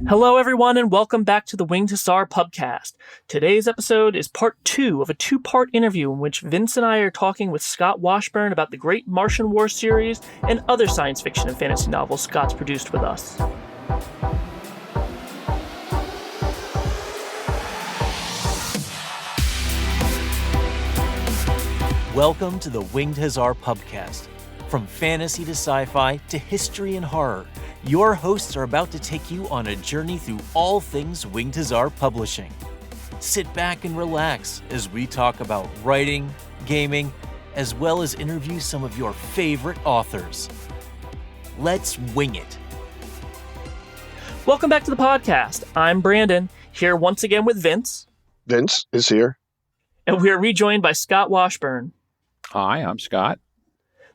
Hello, everyone, and welcome back to the Winged Hussar Pubcast. Today's episode is part 2 of a 2-part interview in which Vince and I are talking with Scott Washburn about the Great Martian War series and other science fiction and fantasy novels Scott's produced with us. Welcome to the Winged Hussar Pubcast. From fantasy to sci-fi to history and horror, your hosts are about to take you on a journey through all things Winged Hussar publishing. Sit back and relax as we talk about writing, gaming, as well as interview some of your favorite authors. Let's wing it. Welcome back to the podcast. I'm Brandon, here once again with Vince. Vince is here. And we are rejoined by Scott Washburn. Hi, I'm Scott.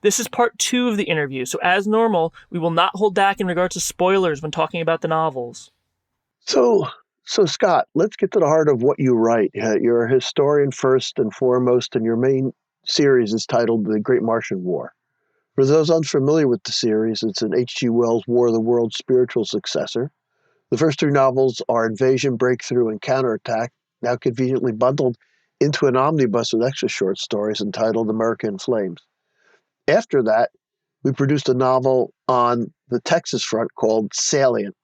This is part 2 of the interview, so as normal, we will not hold back in regards to spoilers when talking about the novels. So Scott, let's get to the heart of what you write. You're a historian first and foremost, and your main series is titled The Great Martian War. For those unfamiliar with the series, it's an H.G. Wells' War of the Worlds spiritual successor. The first 3 novels are Invasion, Breakthrough, and Counterattack, now conveniently bundled into an omnibus with extra short stories entitled America in Flames. After that, we produced a novel on the Texas front called Salient.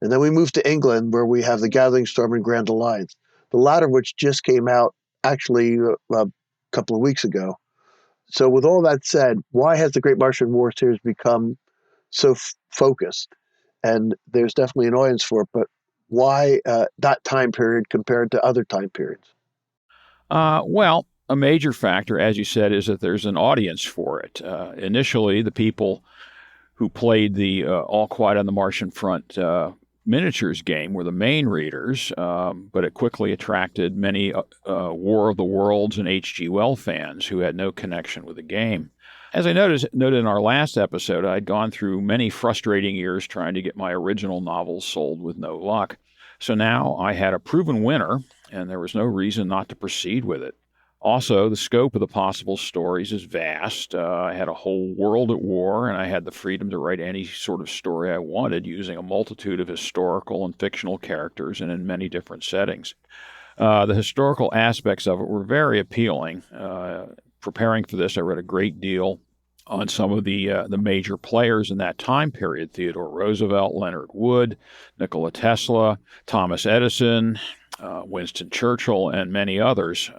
And then we moved to England, where we have The Gathering Storm and Grand Alliance, the latter of which just came out actually a couple of weeks ago. So with all that said, why has the Great Martian War series become so focused? And there's definitely an audience for it, but why that time period compared to other time periods? Well, a major factor, as you said, is that there's an audience for it. Initially, the people who played the All Quiet on the Martian Front miniatures game were the main readers, but it quickly attracted many War of the Worlds and H.G. Wells fans who had no connection with the game. As I noted in our last episode, I'd gone through many frustrating years trying to get my original novels sold with no luck. So now I had a proven winner, and there was no reason not to proceed with it. Also, the scope of the possible stories is vast. I had a whole world at war, and I had the freedom to write any sort of story I wanted using a multitude of historical and fictional characters and in many different settings. The historical aspects of it were very appealing. Preparing for this, I read a great deal on some of the major players in that time period: Theodore Roosevelt, Leonard Wood, Nikola Tesla, Thomas Edison, Winston Churchill, and many others,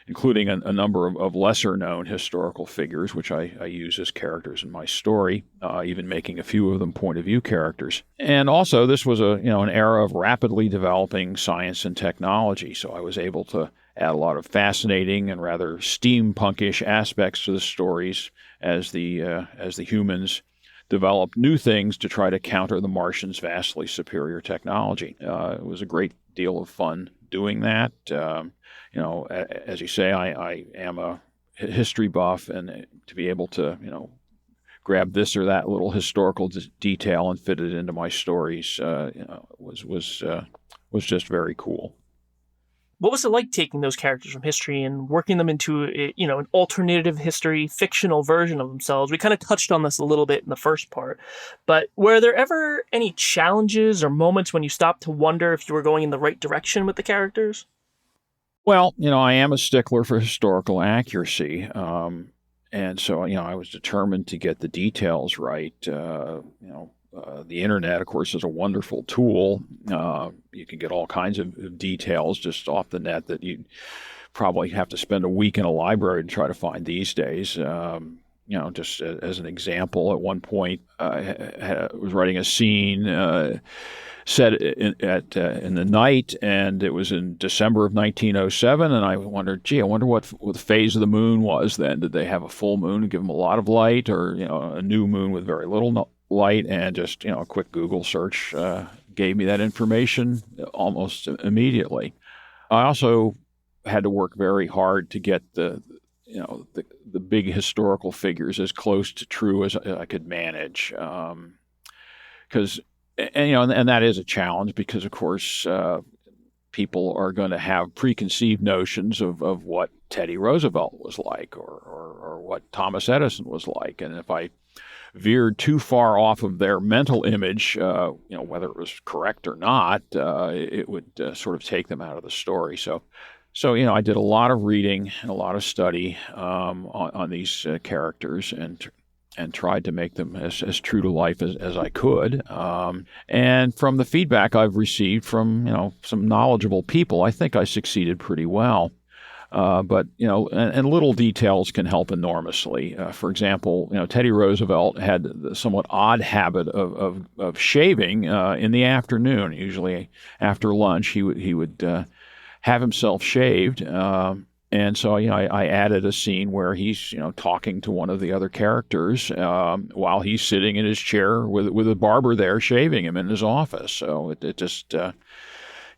including a number of lesser-known historical figures, which I use as characters in my story, even making a few of them point-of-view characters. And also, this was an era of rapidly developing science and technology, so I was able to add a lot of fascinating and rather steampunkish aspects to the stories as the humans developed new things to try to counter the Martians' vastly superior technology. It was a great deal of fun doing that. As you say, I am a history buff, and to be able to, grab this or that little historical detail and fit it into my stories was just very cool. What was it like taking those characters from history and working them into, an alternative history, fictional version of themselves? We kind of touched on this a little bit in the first part, but were there ever any challenges or moments when you stopped to wonder if you were going in the right direction with the characters? Well, I am a stickler for historical accuracy, and so, I was determined to get the details right. The internet, of course, is a wonderful tool. You can get all kinds of details just off the net that you'd probably have to spend a week in a library to try to find these days. Just as an example, at one point, I was writing a scene set in the night, and it was in December of 1907, and I wondered, I wonder what the phase of the moon was then. Did they have a full moon and give them a lot of light, or a new moon with very little light? And just a quick Google search gave me that information almost immediately. I also had to work very hard to get the big historical figures as close to true as I could manage, because. And that is a challenge because, of course, people are going to have preconceived notions of what Teddy Roosevelt was like or what Thomas Edison was like. And if I veered too far off of their mental image, whether it was correct or not, it would sort of take them out of the story. So, I did a lot of reading and a lot of study on these characters and tried to make them as true to life as I could. And from the feedback I've received from, some knowledgeable people, I think I succeeded pretty well. But and little details can help enormously. For example, Teddy Roosevelt had the somewhat odd habit of shaving in the afternoon. Usually after lunch, he would have himself shaved. And so, I added a scene where he's, talking to one of the other characters while he's sitting in his chair with a barber there shaving him in his office. So it just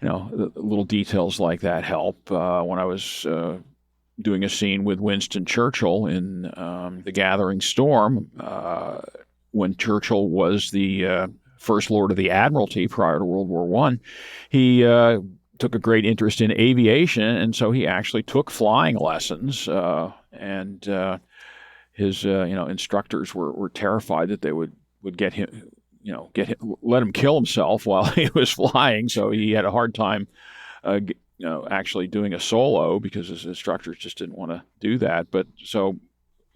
little details like that help. When I was doing a scene with Winston Churchill in The Gathering Storm, when Churchill was the First Lord of the Admiralty prior to World War I, he took a great interest in aviation, and so he actually took flying lessons. And his instructors were terrified that they would get him. Let him kill himself while he was flying. So he had a hard time, actually doing a solo because his instructors just didn't want to do that. But so,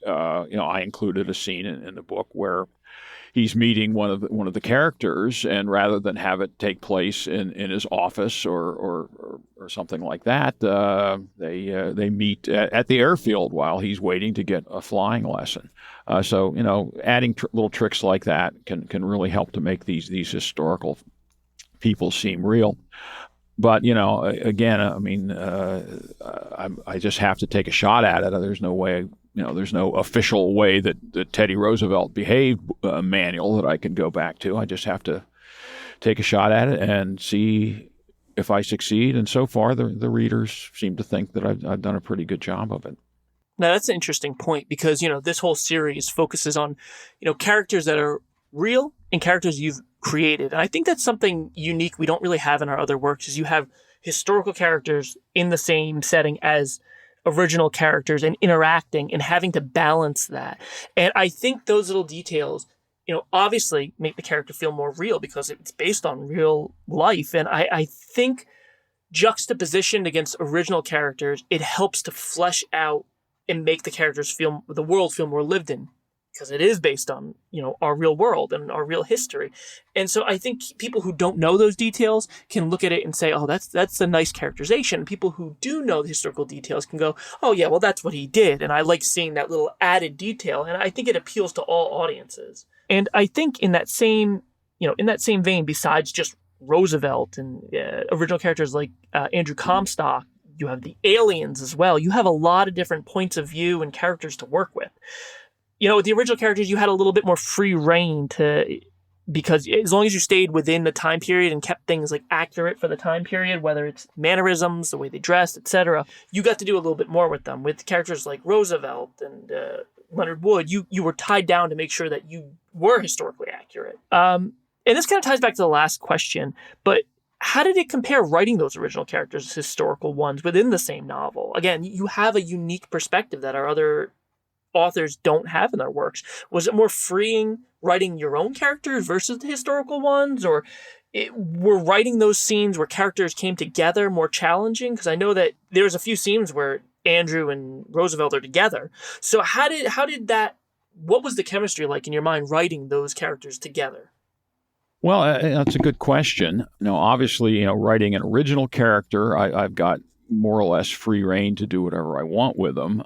I included a scene in the book where he's meeting one of the characters, and rather than have it take place in his office or something like that, they meet at the airfield while he's waiting to get a flying lesson. So adding little tricks like that can really help to make these historical people seem real. But again, I just have to take a shot at it. There's no way. There's no official way that Teddy Roosevelt behaved manual that I can go back to. I just have to take a shot at it and see if I succeed. And so far, the readers seem to think that I've done a pretty good job of it. Now, that's an interesting point because, this whole series focuses on, characters that are real and characters you've created. And I think that's something unique we don't really have in our other works is you have historical characters in the same setting as original characters and interacting and having to balance that. And I think those little details, obviously make the character feel more real because it's based on real life. And I think juxtapositioned against original characters, it helps to flesh out and make the world feel more lived in because it is based on, our real world and our real history. And so I think people who don't know those details can look at it and say, oh, that's a nice characterization. People who do know the historical details can go, oh yeah, well, that's what he did. And I like seeing that little added detail. And I think it appeals to all audiences. And I think in that same vein, besides just Roosevelt and original characters like Andrew Comstock, you have the aliens as well. You have a lot of different points of view and characters to work with. With the original characters, you had a little bit more free reign because as long as you stayed within the time period and kept things like accurate for the time period, whether it's mannerisms, the way they dressed, etc., you got to do a little bit more with them. With characters like Roosevelt and Leonard Wood, you were tied down to make sure that you were historically accurate. And this kind of ties back to the last question, but how did it compare writing those original characters as historical ones within the same novel? Again, you have a unique perspective that our other authors don't have in their works. Was it more freeing writing your own characters versus the historical ones? Or were writing those scenes where characters came together more challenging? Because I know that there's a few scenes where Andrew and Roosevelt are together. So what was the chemistry like in your mind writing those characters together? Well, that's a good question. Obviously, writing an original character, I've got more or less free reign to do whatever I want with them.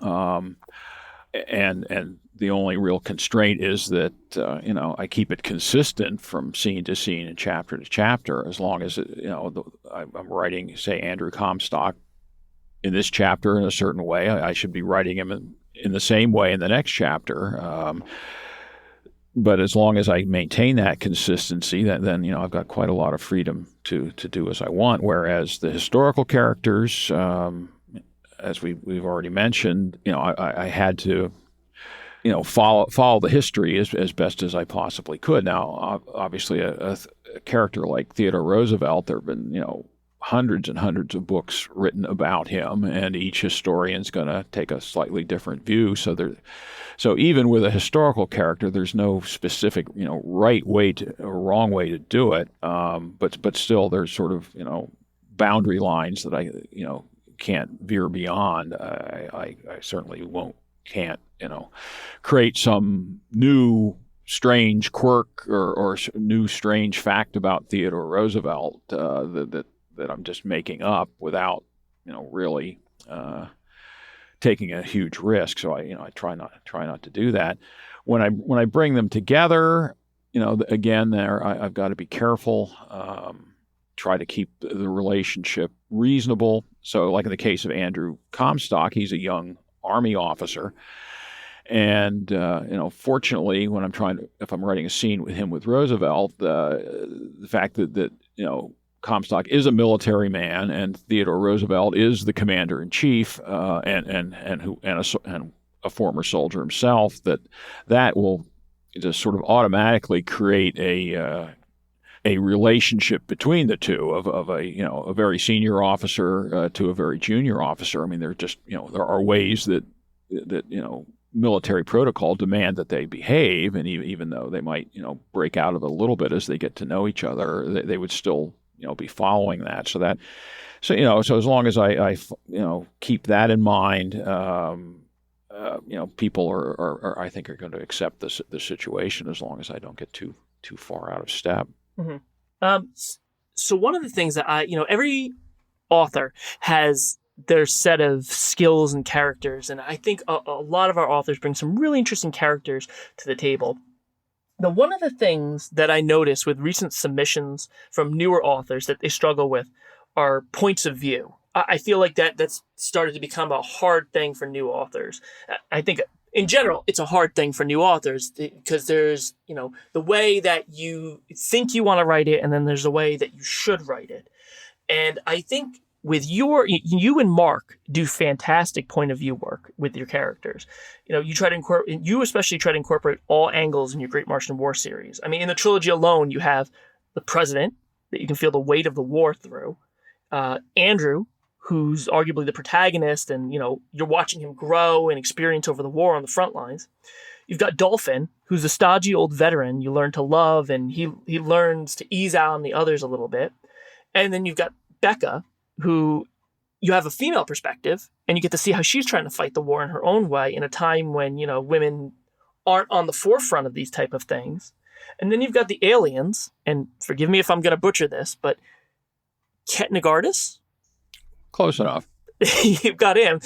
And the only real constraint is that, I keep it consistent from scene to scene and chapter to chapter, as long as, I'm writing, say, Andrew Comstock in this chapter in a certain way. I should be writing him in the same way in the next chapter. But as long as I maintain that consistency, then I've got quite a lot of freedom to do as I want. Whereas the historical characters, as we've already mentioned, I had to, follow the history as best as I possibly could. Now, obviously, a character like Theodore Roosevelt, there have been, hundreds and hundreds of books written about him, and each historian's going to take a slightly different view. So even with a historical character, there's no specific, right way or wrong way to do it. But still, there's sort of, boundary lines that I, can't veer beyond. I certainly can't, create some new strange quirk or new strange fact about Theodore Roosevelt that I'm just making up without, really taking a huge risk. So I try not to do that. When I bring them together, again, I've got to be careful. Try to keep the relationship reasonable. So, like in the case of Andrew Comstock, he's a young Army officer. And, fortunately, if I'm writing a scene with him with Roosevelt, the fact that Comstock is a military man and Theodore Roosevelt is the commander in chief, and a former soldier himself, that will just sort of automatically create a relationship between the two of a very senior officer to a very junior officer. I mean, there are ways that military protocol demand that they behave, and even though they might break out of it a little bit as they get to know each other, they would still be following that. So as long as I keep that in mind, people are I think are going to accept the situation as long as I don't get too far out of step. Mm-hmm. So one of the things that every author has their set of skills and characters, and I think a lot of our authors bring some really interesting characters to the table. Now, one of the things that I noticed with recent submissions from newer authors that they struggle with are points of view. I feel like that's started to become a hard thing for new authors. I think in general, it's a hard thing for new authors because there's, the way that you think you want to write it, and then there's the way that you should write it. And I think with you and Mark do fantastic point of view work with your characters. You especially try to incorporate all angles in your Great Martian War series. I mean, in the trilogy alone, you have the president that you can feel the weight of the war through, Andrew, who's arguably the protagonist, and you're watching him grow and experience over the war on the front lines. You've got Dolphin, who's a stodgy old veteran you learn to love, and he learns to ease out on the others a little bit. And then you've got Becca, who you have a female perspective, and you get to see how she's trying to fight the war in her own way in a time when women aren't on the forefront of these type of things. And then you've got the aliens, and forgive me if I'm going to butcher this, but Ketnegardus? Close enough. You've got him.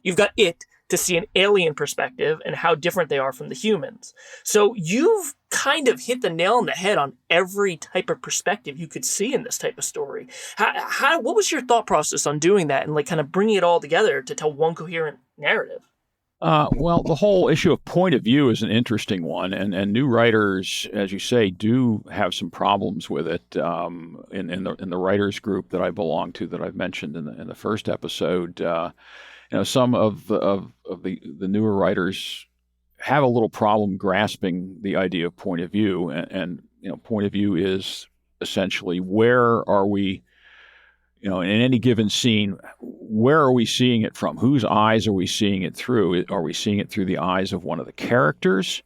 You've got it to see an alien perspective and how different they are from the humans. So you've kind of hit the nail on the head on every type of perspective you could see in this type of story. What was your thought process on doing that and kind of bringing it all together to tell one coherent narrative? Well, the whole issue of point of view is an interesting one, and new writers, as you say, do have some problems with it. In the writers group that I belong to, that I've mentioned in the first episode, some of the newer writers have a little problem grasping the idea of point of view, and point of view is essentially where are we. In any given scene, where are we seeing it from? Whose eyes are we seeing it through? Are we seeing it through the eyes of one of the characters?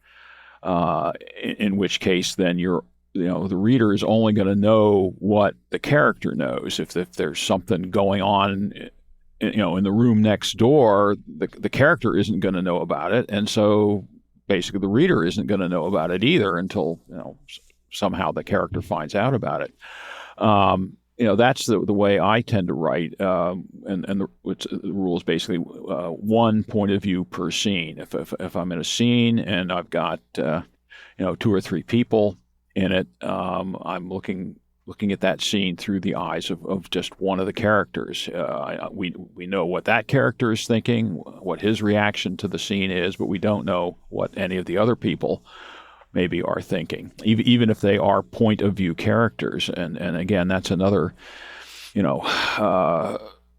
In which case, then the reader is only going to know what the character knows. If there's something going on, in the room next door, the character isn't going to know about it, and so basically the reader isn't going to know about it either until somehow the character finds out about it. That's the way I tend to write, and the rule is basically one point of view per scene. If I'm in a scene and I've got 2 or 3 people in it, I'm looking at that scene through the eyes of just one of the characters. We know what that character is thinking, what his reaction to the scene is, but we don't know what any of the other people maybe are thinking, even if they are point of view characters. And again, that's another,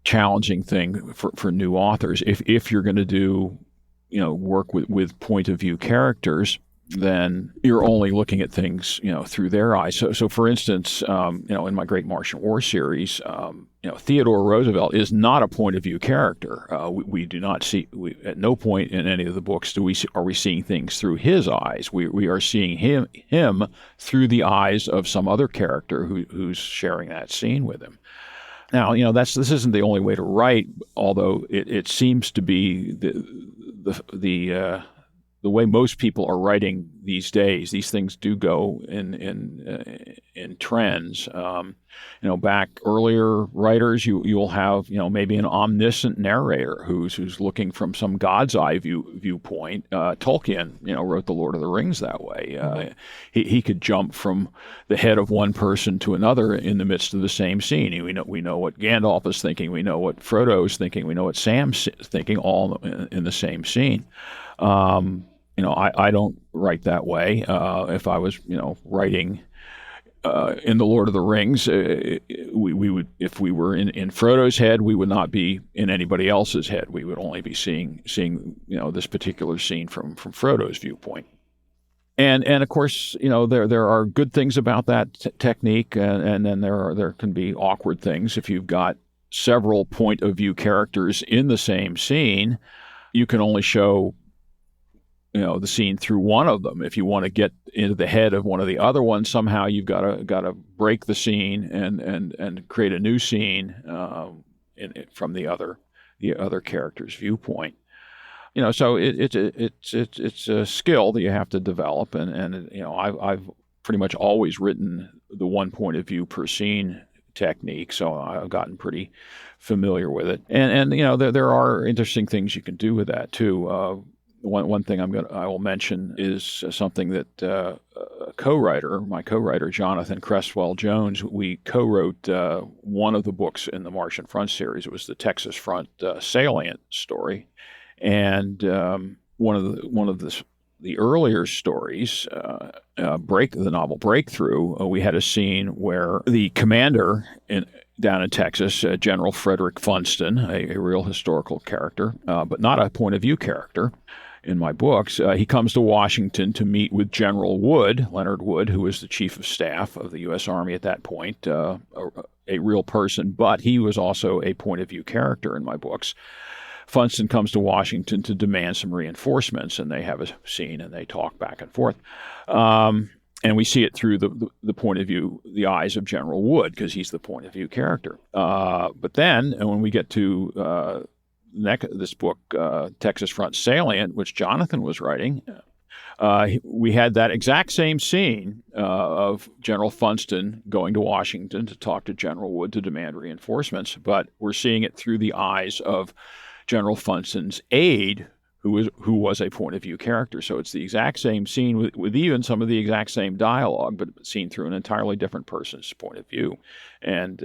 challenging thing for new authors. If you're going to do, work with point of view characters, then you're only looking at things, through their eyes. So for instance, in my Great Martian War series, Theodore Roosevelt is not a point of view character. We do not see, at no point in any of the books are we seeing things through his eyes. We are seeing him through the eyes of some other character who's sharing that scene with him. Now, this isn't the only way to write, although it seems to be the way most people are writing these days. These things do go in trends. Back earlier writers, you'll have maybe an omniscient narrator who's looking from some God's eye viewpoint. Tolkien wrote the Lord of the Rings that way. He could jump from the head of one person to another in the midst of the same scene. We know what Gandalf is thinking. We know what Frodo is thinking. We know what Sam's thinking, all in the same scene. I don't write that way. If I was, writing in the Lord of the Rings, we would, if we were in Frodo's head, we would not be in anybody else's head. We would only be seeing this particular scene from Frodo's viewpoint. And of course, there are good things about that technique, and then there can be awkward things. If you've got several point of view characters in the same scene, you can only show the scene through one of them. If you want to get into the head of one of the other ones, somehow you've got to break the scene and create a new scene from the other character's viewpoint. So it's a skill that you have to develop, and I've pretty much always written the one point of view per scene technique, so I've gotten pretty familiar with it. And there are interesting things you can do with that too. One thing I will mention is something that my co-writer Jonathan Cresswell Jones, we co-wrote one of the books in the Martian Front series. It was the Texas Front salient story, and one of the earlier stories, the novel Breakthrough, we had a scene where the commander down in Texas, General Frederick Funston, a real historical character, but not a point of view character in my books, he comes to Washington to meet with General Wood, Leonard Wood, who was the chief of staff of the U.S. Army at that point, a real person, but he was also a point of view character in my books. Funston comes to Washington to demand some reinforcements, and they have a scene and they talk back and forth. And we see it through the point of view, the eyes of General Wood, because he's the point of view character. But then, when we get to this book, Texas Front Salient, which Jonathan was writing, we had that exact same scene of General Funston going to Washington to talk to General Wood to demand reinforcements, but we're seeing it through the eyes of General Funston's aide, who was a point of view character. So it's the exact same scene with even some of the exact same dialogue, but seen through an entirely different person's point of view. And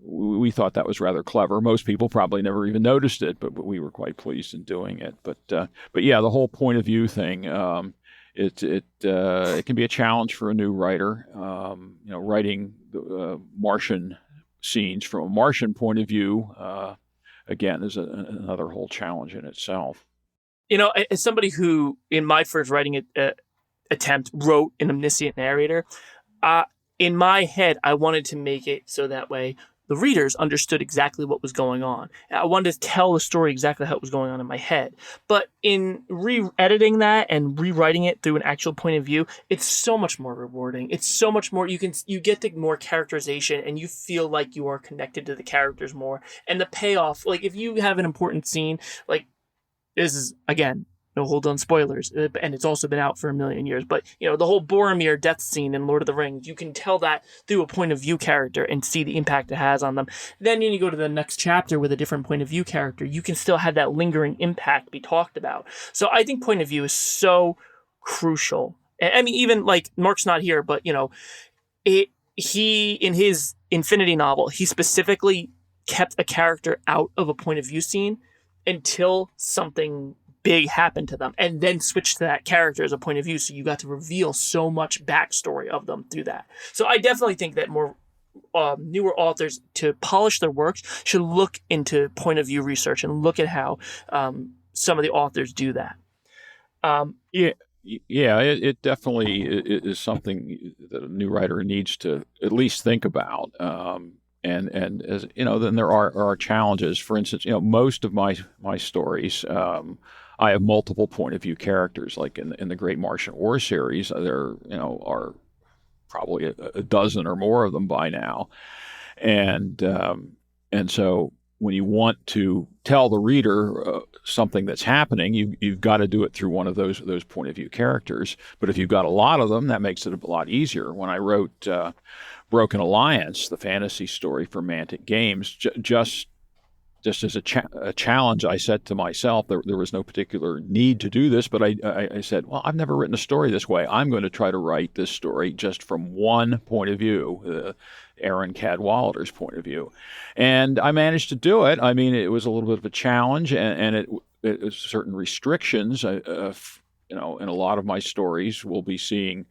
we thought that was rather clever. Most people probably never even noticed it, but we were quite pleased in doing it. But yeah, the whole point of view thing, it can be a challenge for a new writer. Writing the Martian scenes from a Martian point of view, again, is another whole challenge in itself. As somebody who, in my first writing attempt, wrote an omniscient narrator, in my head, I wanted to make it so that way the readers understood exactly what was going on. I wanted to tell the story exactly how it was going on in my head. But in re-editing that and rewriting it through an actual point of view, it's so much more rewarding. It's so much more, you get the more characterization, and you feel like you are connected to the characters more. And the payoff, like if you have an important scene, like this is, again, no hold on spoilers, and it's also been out for a million years, but the whole Boromir death scene in Lord of the Rings, you can tell that through a point of view character and see the impact it has on them. Then when you go to the next chapter with a different point of view character, you can still have that lingering impact be talked about. So I think point of view is so crucial. I mean, even like Mark's not here, but he in his Infinity novel, he specifically kept a character out of a point of view scene until something big happened to them, and then switched to that character as a point of view, so you got to reveal so much backstory of them through that. So I definitely think that more newer authors, to polish their works, should look into point of view research and look at how some of the authors do that. Yeah, it definitely is something that a new writer needs to at least think about. And as you know, then there are challenges. For instance, most of my stories, I have multiple point of view characters. Like in the Great Martian War series, there are probably a dozen or more of them by now, and so when you want to tell the reader something that's happening, you've got to do it through one of those point of view characters. But if you've got a lot of them, that makes it a lot easier. When I wrote Broken Alliance, the fantasy story for Mantic Games, just as a challenge I set to myself, there was no particular need to do this, but I said, well, I've never written a story this way. I'm going to try to write this story just from one point of view, Aaron Cadwallader's point of view. And I managed to do it. I mean, it was a little bit of a challenge, and it was certain restrictions. In a lot of my stories, we'll be seeing,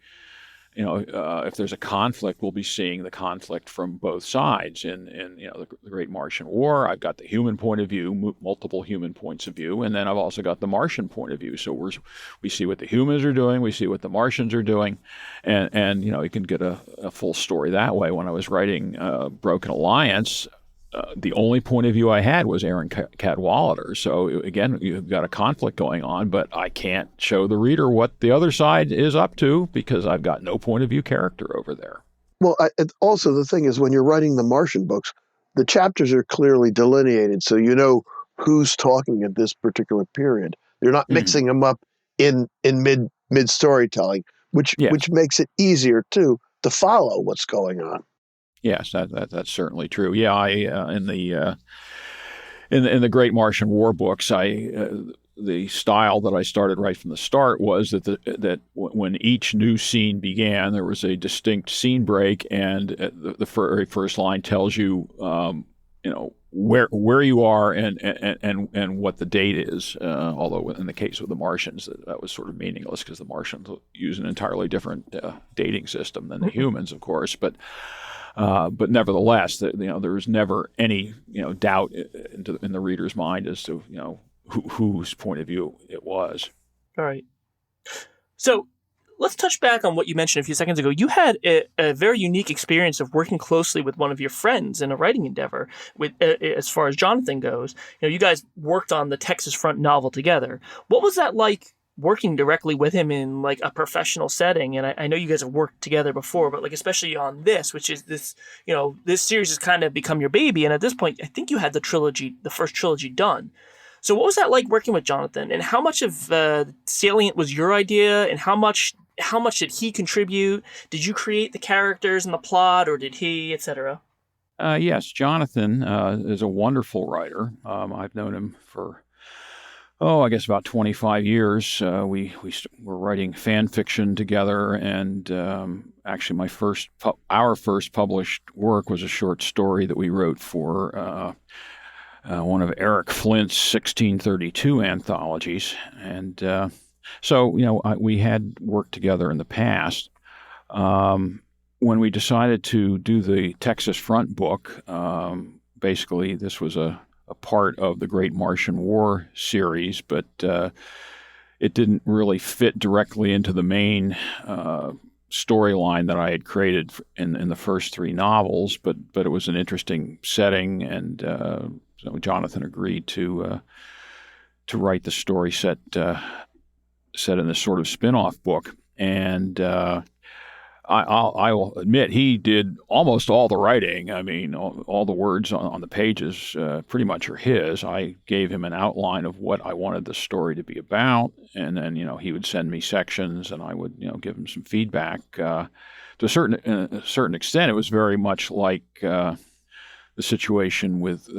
if there's a conflict, we'll be seeing the conflict from both sides. In the Great Martian War, I've got the human point of view, multiple human points of view, and then I've also got the Martian point of view. So we see what the humans are doing, we see what the Martians are doing, and you can get a full story that way. When I was writing Broken Alliance, the only point of view I had was Aaron Cadwallader. So again, you've got a conflict going on, but I can't show the reader what the other side is up to because I've got no point of view character over there. Well, also the thing is when you're writing the Martian books, the chapters are clearly delineated, so you know who's talking at this particular period. You're not mixing them up in mid storytelling, which makes it easier too to follow what's going on. Yes, that's certainly true. Yeah, I in the Great Martian War books, the style that I started right from the start was that when each new scene began, there was a distinct scene break, and the very first line tells you, where you are and what the date is. Although in the case of the Martians, that was sort of meaningless because the Martians use an entirely different dating system than the humans, of course, but nevertheless, there was never any doubt in the reader's mind as to whose point of view it was. All right. So let's touch back on what you mentioned a few seconds ago. You had a very unique experience of working closely with one of your friends in a writing endeavor. With as far as Jonathan goes, you guys worked on the Texas Front novel together. What was that like? Working directly with him in like a professional setting, and I know you guys have worked together before, but like especially on this, which is this, this series has kind of become your baby, and at this point, I think you had the first trilogy done. So what was that like working with Jonathan, and how much of Salient was your idea, and how much did he contribute? Did you create the characters and the plot, or did he, etc.? Yes, Jonathan is a wonderful writer. I've known him for I guess about 25 years. We were writing fan fiction together, and actually our first published work was a short story that we wrote for one of Eric Flint's 1632 anthologies. And so, we had worked together in the past. When we decided to do the Texas Front book, basically this was a part of the Great Martian War series, but it didn't really fit directly into the main storyline that I had created in the first three novels. But it was an interesting setting, and so Jonathan agreed to write the story set in this sort of spin-off book, and I will admit he did almost all the writing. I mean, all the words on the pages pretty much are his. I gave him an outline of what I wanted the story to be about, and then he would send me sections, and I would give him some feedback. To a certain extent, it was very much like the situation with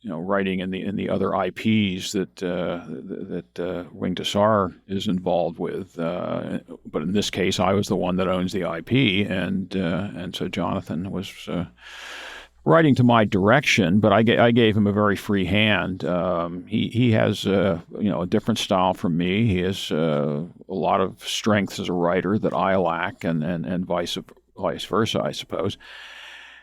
writing in the other IPs that Winged Hussar is involved with, but in this case, I was the one that owns the IP, and so Jonathan was writing to my direction, but I gave him a very free hand. He has a different style from me. He has a lot of strengths as a writer that I lack, and vice versa, I suppose.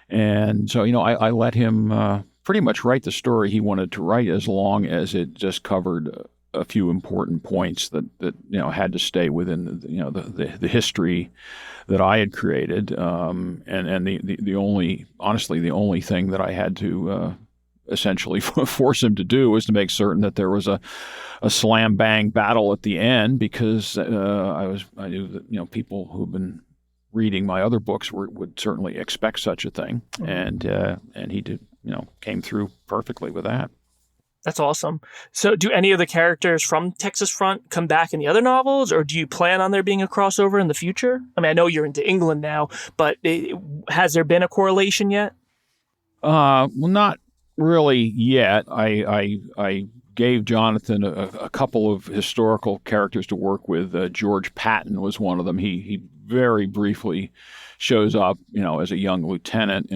And so I let him pretty much write the story he wanted to write, as long as it just covered a few important points that had to stay within the history that I had created, and the only thing that I had to essentially force him to do was to make certain that there was a slam bang battle at the end, because I knew that people who've been reading my other books would certainly expect such a thing, and he did came through perfectly with that. That's awesome. So do any of the characters from Texas Front come back in the other novels, or do you plan on there being a crossover in the future? I mean, I know you're into England now, but has there been a correlation yet? Well, not really yet. I gave Jonathan a couple of historical characters to work with. George Patton was one of them. He very briefly shows up, as a young lieutenant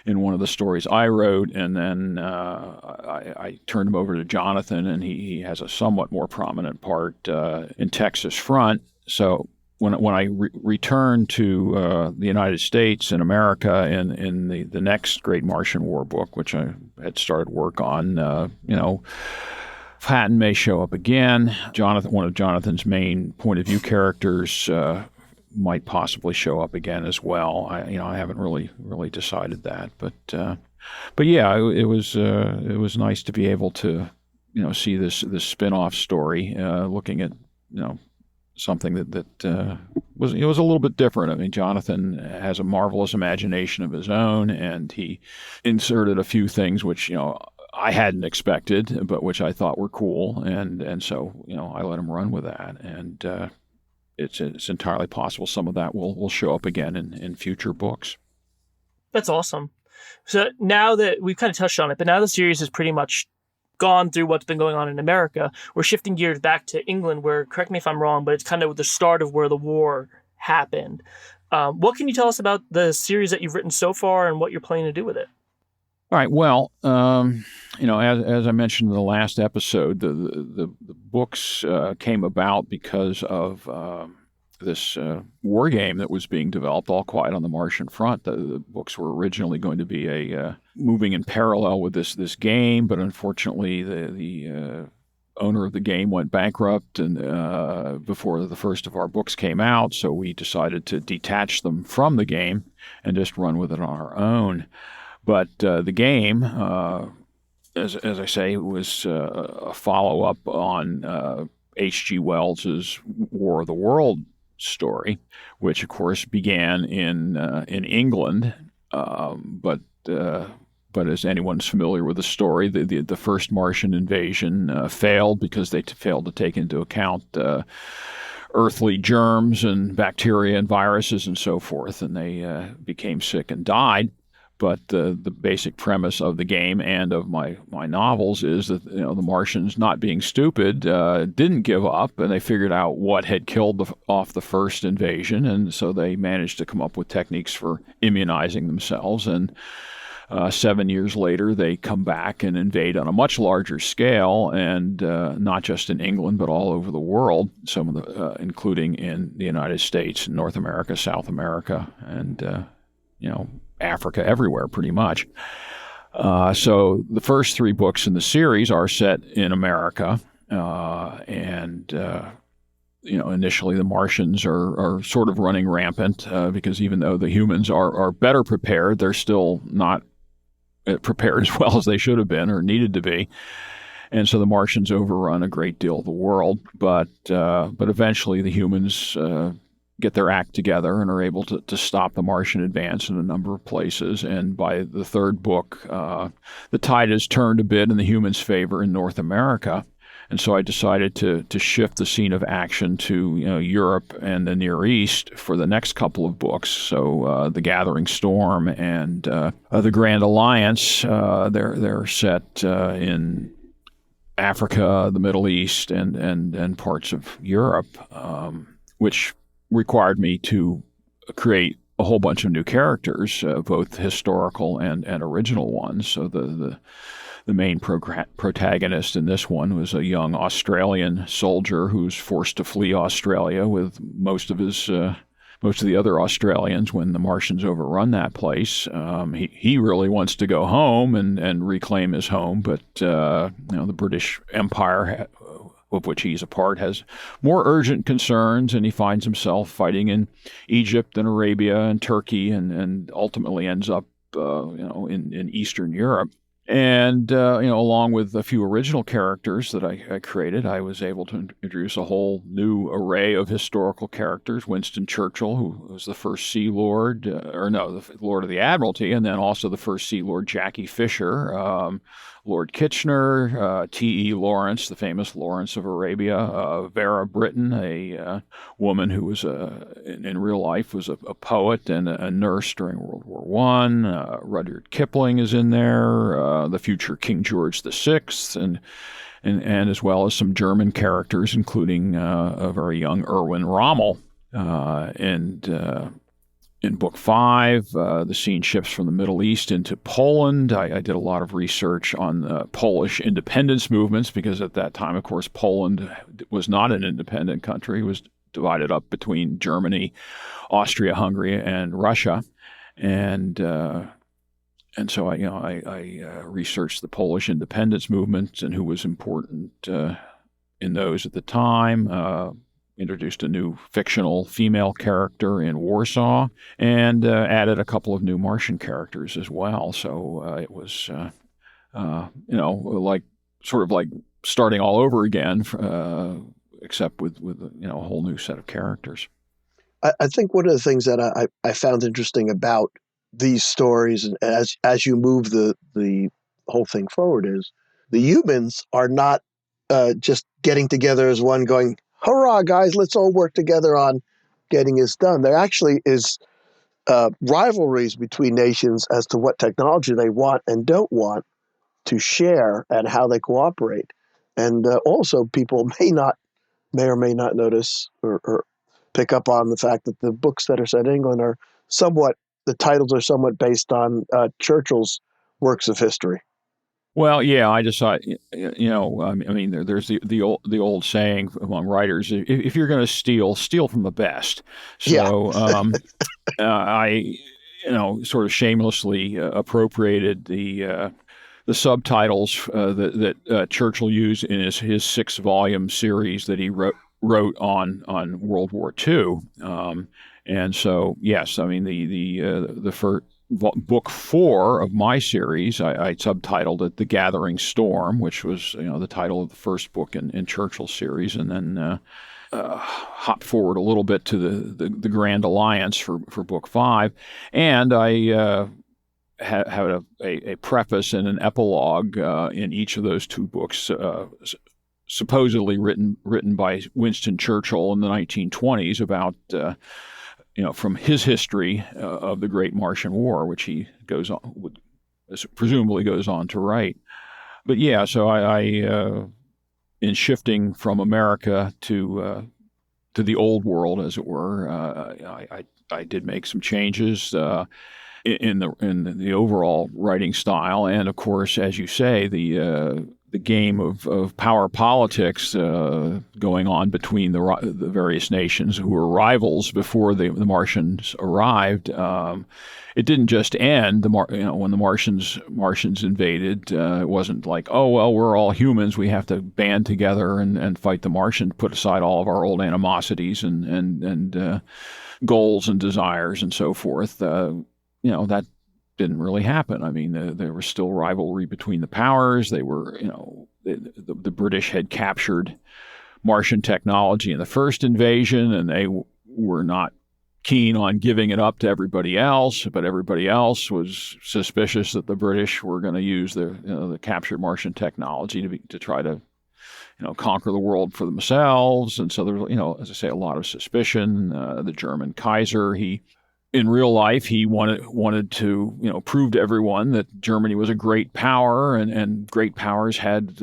in one of the stories I wrote, and then I turned him over to Jonathan, and he has a somewhat more prominent part in Texas Front. So when I returned to the United States and America in the next Great Martian War book, which I had started work on, Patton may show up again. One of Jonathan's main point of view characters might possibly show up again as well. I haven't really decided that, but yeah, it was nice to be able to see this spin-off story, looking at something that was a little bit different. I mean, Jonathan has a marvelous imagination of his own, and he inserted a few things which I hadn't expected, but which I thought were cool, and so I let him run with that, and it's entirely possible some of that will show up again in future books. That's awesome. So now that we've kind of touched on it, but now the series has pretty much gone through what's been going on in America, we're shifting gears back to England, where, correct me if I'm wrong, but it's kind of the start of where the war happened. What can you tell us about the series that you've written so far and what you're planning to do with it? All right. Well, as I mentioned in the last episode, the books came about because of this war game that was being developed, All Quiet on the Martian Front. The books were originally going to be moving in parallel with this game, but unfortunately, the owner of the game went bankrupt and before the first of our books came out. So we decided to detach them from the game and just run with it on our own. But the game, as I say, was a follow-up on H.G. Wells's War of the World story, which, of course, began in England. But as anyone's familiar with the story, the first Martian invasion failed because they failed to take into account earthly germs and bacteria and viruses and so forth, and they became sick and died. But the basic premise of the game and of my novels is that the Martians, not being stupid, didn't give up, and they figured out what had killed off the first invasion, and so they managed to come up with techniques for immunizing themselves. And 7 years later, they come back and invade on a much larger scale, and not just in England but all over the world. Some of the, including in the United States, North America, South America, and Africa, everywhere pretty much. So the first three books in the series are set in America, and initially the Martians are sort of running rampant because even though the humans are better prepared, they're still not prepared as well as they should have been or needed to be. And so the Martians overrun a great deal of the world, but eventually the humans get their act together and are able to stop the Martian advance in a number of places. And by the third book, the tide has turned a bit in the humans' favor in North America. And so I decided to shift the scene of action to Europe and the Near East for the next couple of books. So The Gathering Storm and The Grand Alliance, they're set in Africa, the Middle East, and parts of Europe, which required me to create a whole bunch of new characters, both historical and original ones. So the main protagonist in this one was a young Australian soldier who's forced to flee Australia with most of most of the other Australians when the Martians overrun that place. He really wants to go home and reclaim his home, but the British Empire, of which he's a part, has more urgent concerns, and he finds himself fighting in Egypt and Arabia and Turkey, and ultimately ends up in Eastern Europe. And, along with a few original characters that I created, I was able to introduce a whole new array of historical characters. Winston Churchill, who was the first Sea Lord, the Lord of the Admiralty, and then also the first Sea Lord, Jackie Fisher, Lord Kitchener, T.E. Lawrence, the famous Lawrence of Arabia, Vera Brittain, a woman who was in real life was a poet and a nurse during World War I. Rudyard Kipling is in there, the future King George VI, and as well as some German characters, including a very young Erwin Rommel. In Book 5, the scene shifts from the Middle East into Poland. I did a lot of research on Polish independence movements because at that time, of course, Poland was not an independent country. It was divided up between Germany, Austria-Hungary, and Russia. And so I researched the Polish independence movements and who was important in those at the time. Introduced a new fictional female character in Warsaw, and added a couple of new Martian characters as well. So it was, like starting all over again, except with a whole new set of characters. I think one of the things that I found interesting about these stories, and as you move the whole thing forward, is the humans are not just getting together as one, going, hurrah, guys, let's all work together on getting this done. There actually is rivalries between nations as to what technology they want and don't want to share and how they cooperate. And also people may or may not notice or pick up on the fact that the books that are set in England the titles are somewhat based on Churchill's works of history. Well, yeah, I decided, there's the old saying among writers: if you're going to steal from the best. So, I, sort of shamelessly appropriated the subtitles that Churchill used in his 6-volume series that he wrote on World War II. And so, yes, I mean the first. Book 4 of my series, I subtitled it "The Gathering Storm," which was the title of the first book in Churchill's series, and then hop forward a little bit to the Grand Alliance for Book 5, and I had a preface and an epilogue in each of those 2 books, supposedly written by Winston Churchill in the 1920s about. From his history of the Great Martian War, which he presumably goes on to write. But yeah, so I in shifting from America to the old world, as it were, I did make some changes in the overall writing style, and of course, as you say, the game of power politics going on between the various nations who were rivals before the Martians arrived. It didn't just end when the Martians invaded. It wasn't like, oh well, we're all humans, we have to band together and fight the Martians, put aside all of our old animosities and goals and desires and so forth. That didn't really happen. I mean, there was still rivalry between the powers. They were, the British had captured Martian technology in the first invasion, and they were not keen on giving it up to everybody else, but everybody else was suspicious that the British were going to use the captured Martian technology to try to, conquer the world for themselves. And so there was, as I say, a lot of suspicion. The German Kaiser, in real life, he wanted to, prove to everyone that Germany was a great power, and great powers had,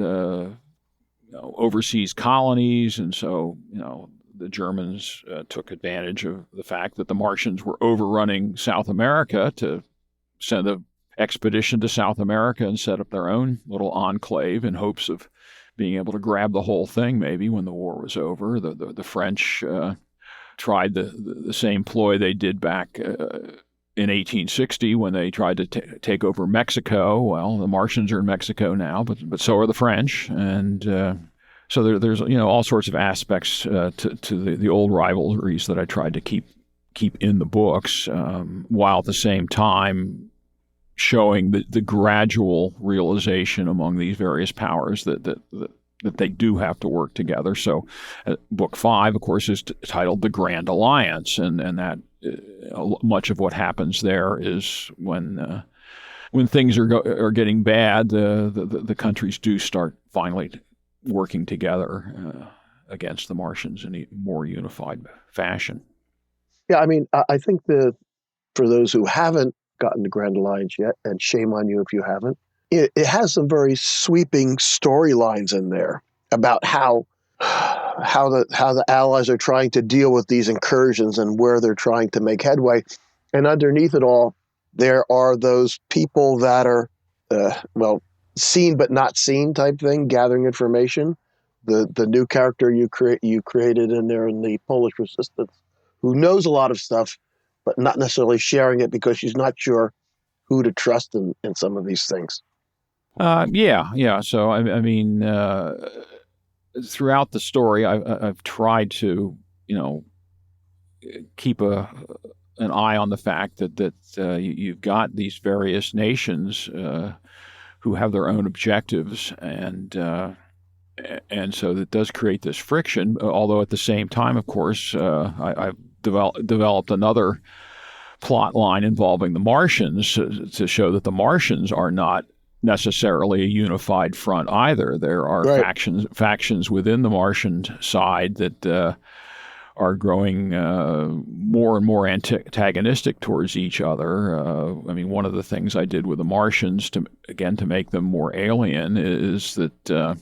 overseas colonies, and so, the Germans took advantage of the fact that the Martians were overrunning South America to send an expedition to South America and set up their own little enclave in hopes of being able to grab the whole thing maybe when the war was over. The French tried the same ploy they did back in 1860 when they tried to take over Mexico. Well, the Martians are in Mexico now, but so are the French, and so there's all sorts of aspects to the old rivalries that I tried to keep in the books, while at the same time showing the gradual realization among these various powers that they do have to work together. So book 5, of course, is titled The Grand Alliance, and that much of what happens there is when things are getting bad, the countries do start finally working together against the Martians in a more unified fashion. Yeah, I mean, I think that for those who haven't gotten the Grand Alliance yet, and shame on you if you haven't, it has some very sweeping storylines in there about how the Allies are trying to deal with these incursions and where they're trying to make headway. And underneath it all, there are those people that are, seen but not seen type thing, gathering information. The new character you created in there in the Polish Resistance, who knows a lot of stuff, but not necessarily sharing it because she's not sure who to trust in some of these things. Yeah. So I mean, throughout the story, I've tried to keep an eye on the fact that you've got these various nations who have their own objectives, and so that does create this friction. Although at the same time, of course, I've developed another plot line involving the Martians to show that the Martians are not necessarily a unified front either. There are factions within the Martian side that are growing more and more antagonistic towards each other. I mean, one of the things I did with the Martians to make them more alien is that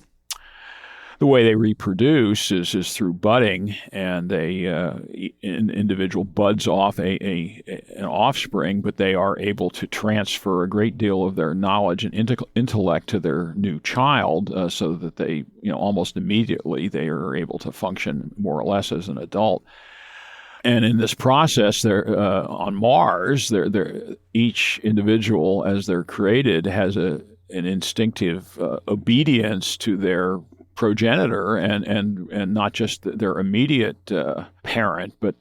the way they reproduce is through budding, and an individual buds off an offspring, but they are able to transfer a great deal of their knowledge and intellect to their new child, so that they, almost immediately they are able to function more or less as an adult. And in this process, on Mars, each individual, as they're created, has an instinctive obedience to their progenitor and not just their immediate parent, but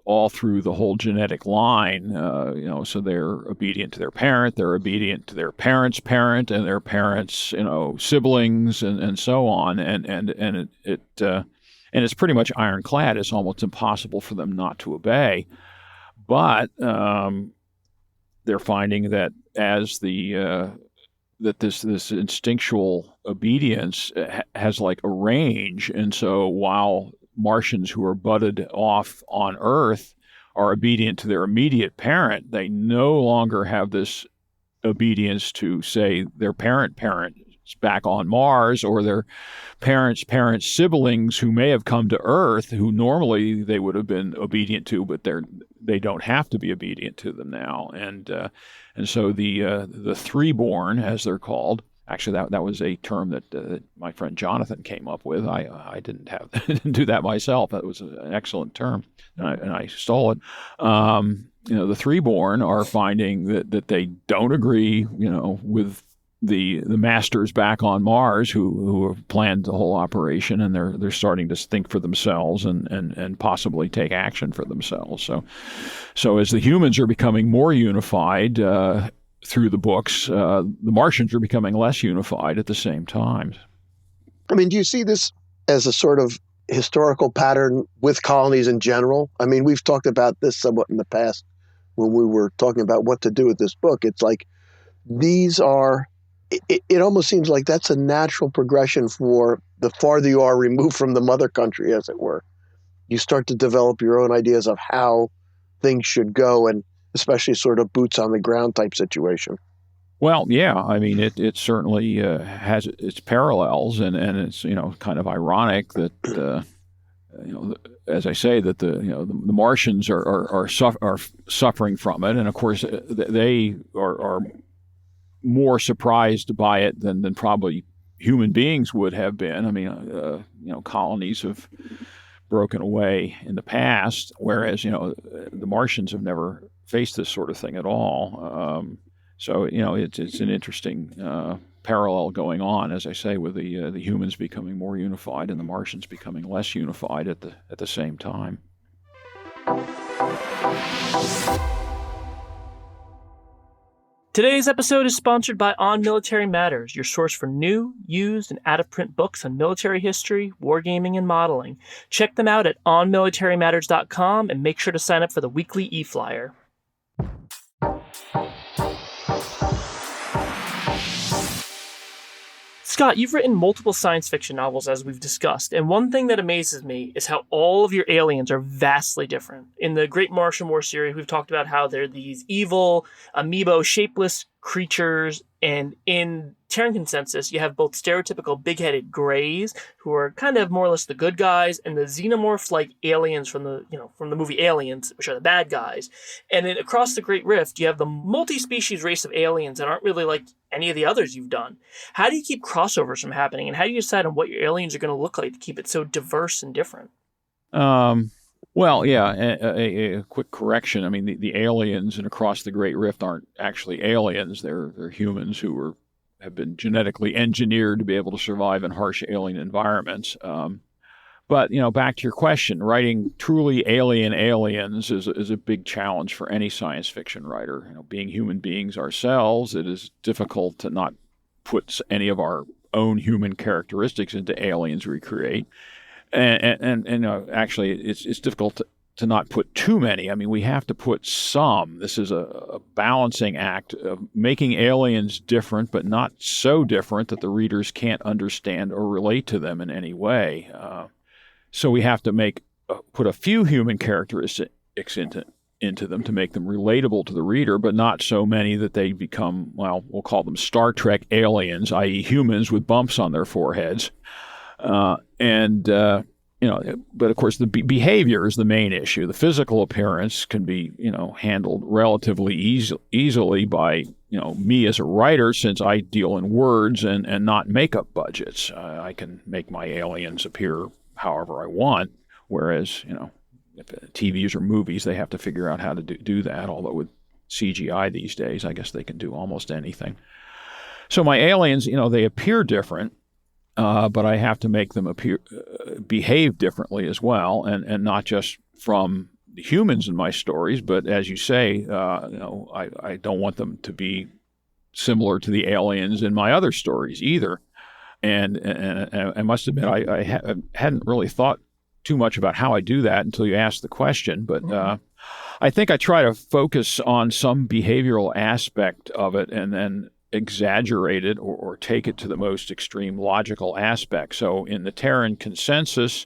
all through the whole genetic line. So they're obedient to their parent, they're obedient to their parent's parent, and their parents' siblings, and so on. And it's pretty much ironclad. It's almost impossible for them not to obey. But they're finding that as that this instinctual obedience has like a range. And so while Martians who are budded off on Earth are obedient to their immediate parent, they no longer have this obedience to, say, their parent back on Mars, or their parents' siblings who may have come to Earth, who normally they would have been obedient to, but they don't have to be obedient to them now. And so the three-born, as they're called, actually that was a term that my friend Jonathan came up with. I didn't do that myself. That was an excellent term, and I stole it. The three-born are finding that they don't agree, with the masters back on Mars who have planned the whole operation, and they're starting to think for themselves and possibly take action for themselves. So as the humans are becoming more unified through the books, the Martians are becoming less unified at the same time. I mean, do you see this as a sort of historical pattern with colonies in general? I mean, we've talked about this somewhat in the past when we were talking about what to do with this book. It's like these are... It almost seems like that's a natural progression for the farther you are removed from the mother country, as it were. You start to develop your own ideas of how things should go, and especially sort of boots on the ground type situation. Well, yeah, I mean, it certainly has its parallels, and it's kind of ironic that as I say, that the Martians are suffering from it, and of course they are more surprised by it than probably human beings would have been. I mean, colonies have broken away in the past, whereas, the Martians have never faced this sort of thing at all. So, it's an interesting parallel going on, as I say, with the humans becoming more unified and the Martians becoming less unified at the same time. Today's episode is sponsored by On Military Matters, your source for new, used, and out-of-print books on military history, wargaming, and modeling. Check them out at onmilitarymatters.com and make sure to sign up for the weekly e-flyer. Scott, you've written multiple science fiction novels, as we've discussed, and one thing that amazes me is how all of your aliens are vastly different. In the Great Martian War series, we've talked about how they're these evil, amiibo, shapeless creatures, and in Terran Consensus, you have both stereotypical big-headed greys, who are kind of more or less the good guys, and the xenomorph-like aliens from the movie Aliens, which are the bad guys. And then across the Great Rift, you have the multi-species race of aliens that aren't really like any of the others you've done. How do you keep crossovers from happening, and how do you decide on what your aliens are going to look like to keep it so diverse and different? Well, yeah, a quick correction. I mean, the aliens and across the Great Rift aren't actually aliens. They're humans who have been genetically engineered to be able to survive in harsh alien environments. But, back to your question, writing truly alien aliens is a big challenge for any science fiction writer. Being human beings ourselves, it is difficult to not put any of our own human characteristics into aliens we create. And actually, it's difficult to not put too many. I mean, we have to put some. This is a balancing act of making aliens different, but not so different that the readers can't understand or relate to them in any way. So we have to put a few human characteristics into them to make them relatable to the reader, but not so many that they become, well, we'll call them Star Trek aliens, i.e. humans with bumps on their foreheads. But of course the behavior is the main issue. The physical appearance can be, handled relatively easily by, me as a writer, since I deal in words and not makeup budgets. I can make my aliens appear however I want, whereas, if TVs or movies, they have to figure out how to do that, although with CGI these days, I guess they can do almost anything. So my aliens, they appear different. But I have to make them behave differently as well, and not just from the humans in my stories, but as you say, I don't want them to be similar to the aliens in my other stories either. And I must admit, I hadn't really thought too much about how I do that until you asked the question. But I think I try to focus on some behavioral aspect of it, and then exaggerate it or take it to the most extreme logical aspect. So in the Terran Consensus,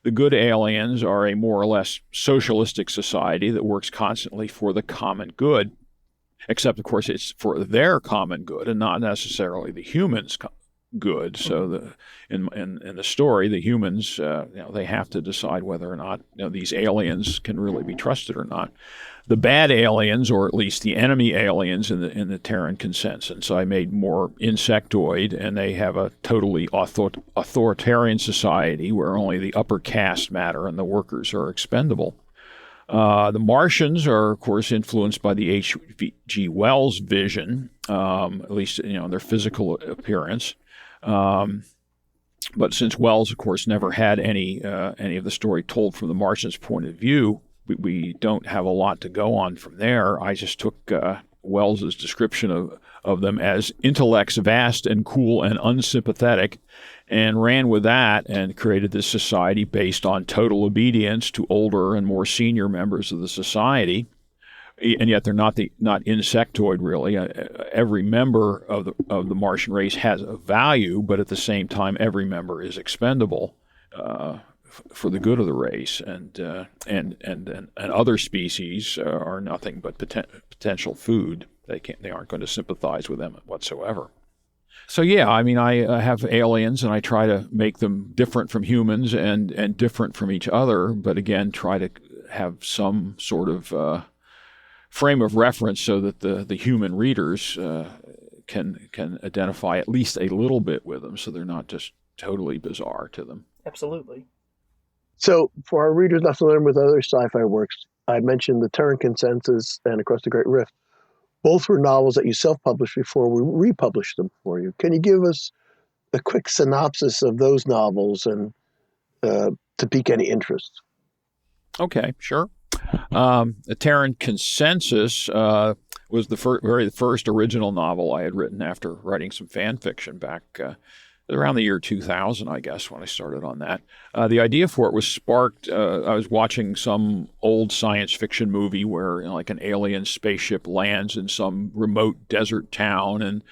the good aliens are a more or less socialistic society that works constantly for the common good, except, of course, it's for their common good and not necessarily the humans' good. So in the story, the humans, they have to decide whether or not these aliens can really be trusted or not. The bad aliens, or at least the enemy aliens in the Terran Consensus, I made more insectoid, and they have a totally authoritarian society where only the upper caste matter and the workers are expendable. The Martians are, of course, influenced by the H.G. Wells vision, at least their physical appearance. But since Wells, of course, never had any of the story told from the Martians' point of view, we don't have a lot to go on from there. I just took Wells's description of them as intellects vast and cool and unsympathetic, and ran with that and created this society based on total obedience to older and more senior members of the society. And yet they're not insectoid, really. Every member of the Martian race has a value, but at the same time, every member is expendable for the good of the race, and other species are nothing but potential food. They aren't going to sympathize with them whatsoever. So yeah, I mean, I have aliens, and I try to make them different from humans and different from each other, but again, try to have some sort of frame of reference so that the human readers can identify at least a little bit with them, so they're not just totally bizarre to them. Absolutely. So, for our readers not familiar with other sci-fi works, I mentioned the Terran Consensus and Across the Great Rift. Both were novels that you self-published before we republished them for you. Can you give us a quick synopsis of those novels and to pique any interest? Okay, sure. The Terran Consensus was the very first original novel I had written after writing some fan fiction back around the year 2000, I guess, when I started on that. The idea for it was sparked. I was watching some old science fiction movie where like an alien spaceship lands in some remote desert town, and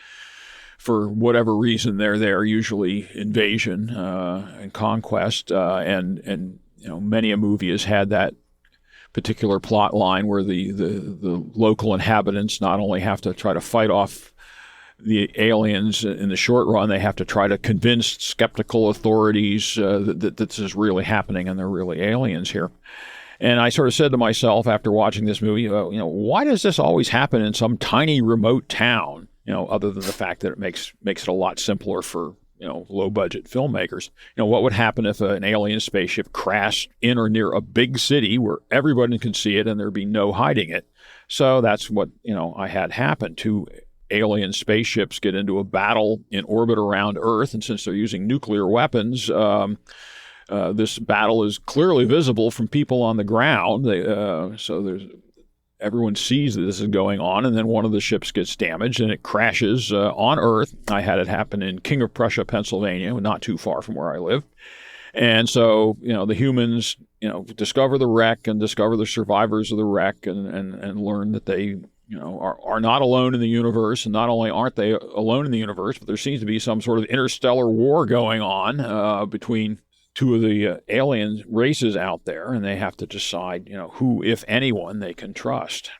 for whatever reason they're there, usually invasion and conquest, and many a movie has had that particular plot line where the local inhabitants not only have to try to fight off the aliens in the short run, they have to try to convince skeptical authorities that this is really happening and they're really aliens here. And I sort of said to myself after watching this movie, why does this always happen in some tiny remote town? Other than the fact that it makes it a lot simpler for low budget filmmakers. What would happen if an alien spaceship crashed in or near a big city where everybody can see it and there'd be no hiding it? So that's what I had happen. Two alien spaceships get into a battle in orbit around Earth, and since they're using nuclear weapons, this battle is clearly visible from people on the ground. Everyone sees that this is going on, and then one of the ships gets damaged and it crashes on Earth. I had it happen in King of Prussia, Pennsylvania, not too far from where I live. And so, the humans, discover the wreck and discover the survivors of the wreck and learn that they, are not alone in the universe. And not only aren't they alone in the universe, but there seems to be some sort of interstellar war going on between two of the alien races out there, and they have to decide, who, if anyone, they can trust.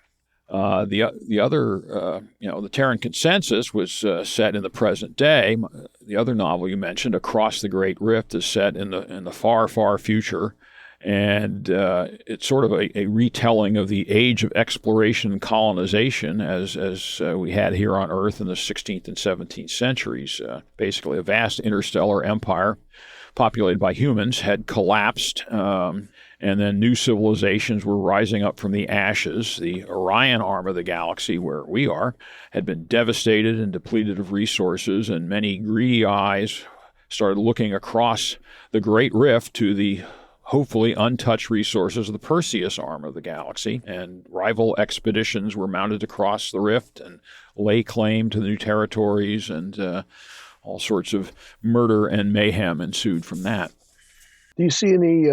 The other, the Terran Consensus was set in the present day. The other novel you mentioned, Across the Great Rift, is set in the far, far future, and it's sort of a retelling of the age of exploration and colonization as we had here on Earth in the 16th and 17th centuries. Basically, a vast interstellar empire populated by humans had collapsed, and then new civilizations were rising up from the ashes. The Orion arm of the galaxy, where we are, had been devastated and depleted of resources, and many greedy eyes started looking across the Great Rift to the hopefully untouched resources of the Perseus arm of the galaxy, and rival expeditions were mounted to cross the rift and lay claim to the new territories, and all sorts of murder and mayhem ensued from that. Do you see any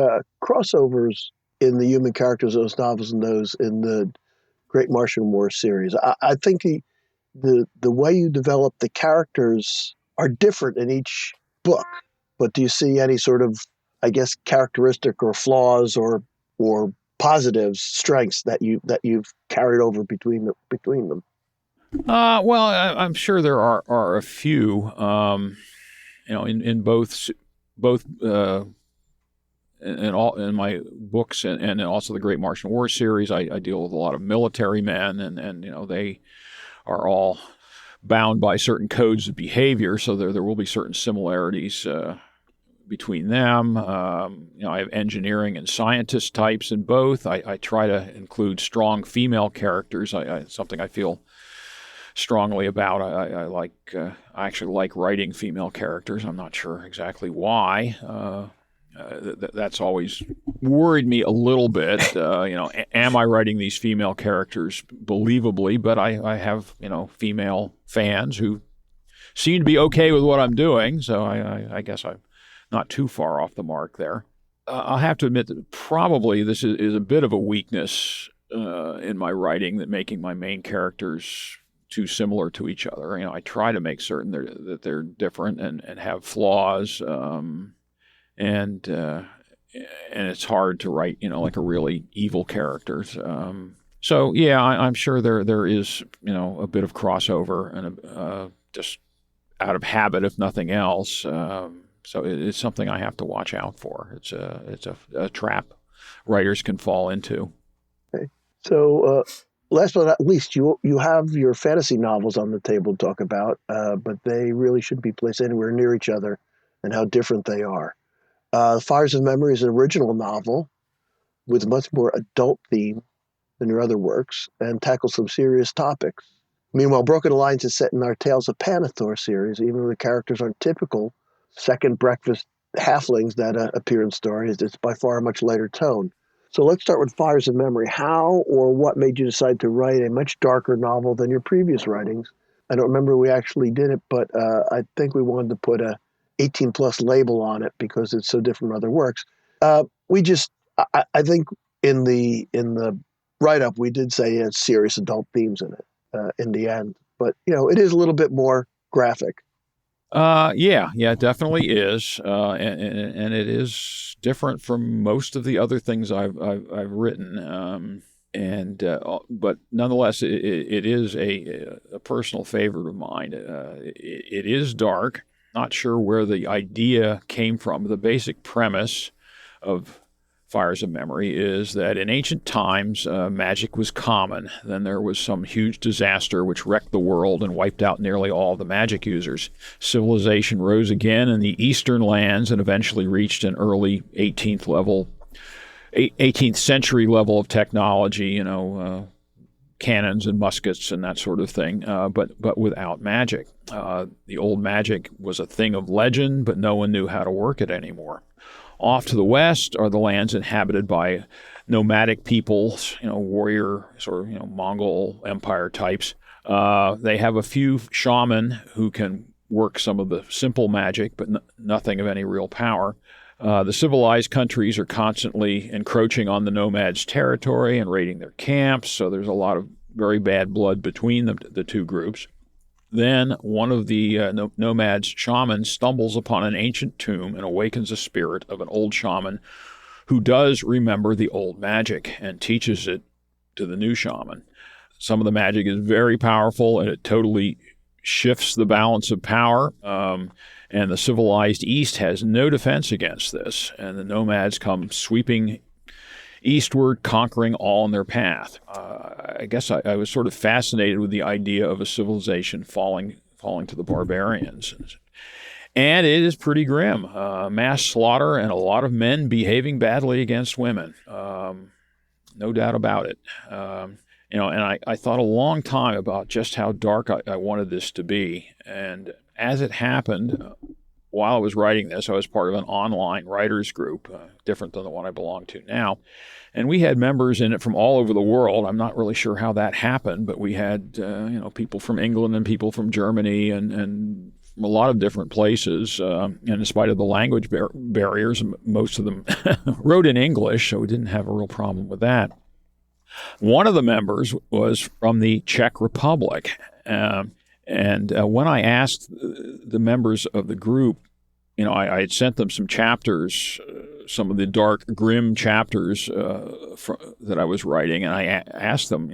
crossovers in the human characters of those novels and those in the Great Martian War series? I think the way you develop the characters are different in each book, but do you see any sort of, I guess, characteristic or flaws or positives, strengths that you've carried over between them? Well, I'm sure there are a few. In both in my books and also the Great Martian War series, I deal with a lot of military men, and they are all bound by certain codes of behavior, so there will be certain similarities between them. I have engineering and scientist types in both. I try to include strong female characters. Something I feel strongly about. I actually like writing female characters. I'm not sure exactly why. That's always worried me a little bit. Am I writing these female characters believably? But I have female fans who seem to be okay with what I'm doing. So I guess I'm not too far off the mark there. I'll have to admit that probably this is a bit of a weakness in my writing, that making my main characters too similar to each other. I try to make certain that they're different and have flaws, and it's hard to write, like a really evil character. So yeah, I'm sure there is, a bit of crossover and just out of habit, if nothing else. So it's something I have to watch out for. It's a trap writers can fall into. Okay. So last but not least, you have your fantasy novels on the table to talk about, but they really shouldn't be placed anywhere near each other and how different they are. Fires of Memory is an original novel with a much more adult theme than your other works and tackles some serious topics. Meanwhile, Broken Alliance is set in our Tales of Pannithor series, even though the characters aren't typical second breakfast halflings that appear in stories. It's by far a much lighter tone. So let's start with Fires of Memory. How or what made you decide to write a much darker novel than your previous writings? I don't remember we actually did it, but I think we wanted to put a 18 plus label on it because it's so different from other works. I think in the write up we did say it had serious adult themes in it in the end, but it is a little bit more graphic. Yeah, it definitely is, and it is different from most of the other things I've written. But nonetheless, it is a personal favorite of mine. It is dark. Not sure where the idea came from. The basic premise of Fires of Memory is that in ancient times, magic was common. Then there was some huge disaster which wrecked the world and wiped out nearly all the magic users. Civilization rose again in the eastern lands and eventually reached an early 18th century level of technology, cannons and muskets and that sort of thing, but without magic. The old magic was a thing of legend, but no one knew how to work it anymore. Off to the west are the lands inhabited by nomadic peoples, warrior sort of, Mongol empire types. They have a few shaman who can work some of the simple magic, but nothing of any real power. The civilized countries are constantly encroaching on the nomads' territory and raiding their camps, so there's a lot of very bad blood between the two groups. Then one of the nomads' shamans stumbles upon an ancient tomb and awakens a spirit of an old shaman who does remember the old magic and teaches it to the new shaman. Some of the magic is very powerful, and it totally shifts the balance of power. And the civilized East has no defense against this, and the nomads come sweeping eastward, conquering all in their path. I guess I was sort of fascinated with the idea of a civilization falling to the barbarians. And it is pretty grim. Mass slaughter and a lot of men behaving badly against women. No doubt about it. And I thought a long time about just how dark I wanted this to be. And as it happened, while I was writing this, I was part of an online writers group, different than the one I belong to now. And we had members in it from all over the world. I'm not really sure how that happened, but we had people from England and people from Germany and from a lot of different places. And in spite of the language barriers, most of them wrote in English, so we didn't have a real problem with that. One of the members was from the Czech Republic. And when I asked the members of the group, I had sent them some chapters, some of the dark, grim chapters that I was writing, and I asked them,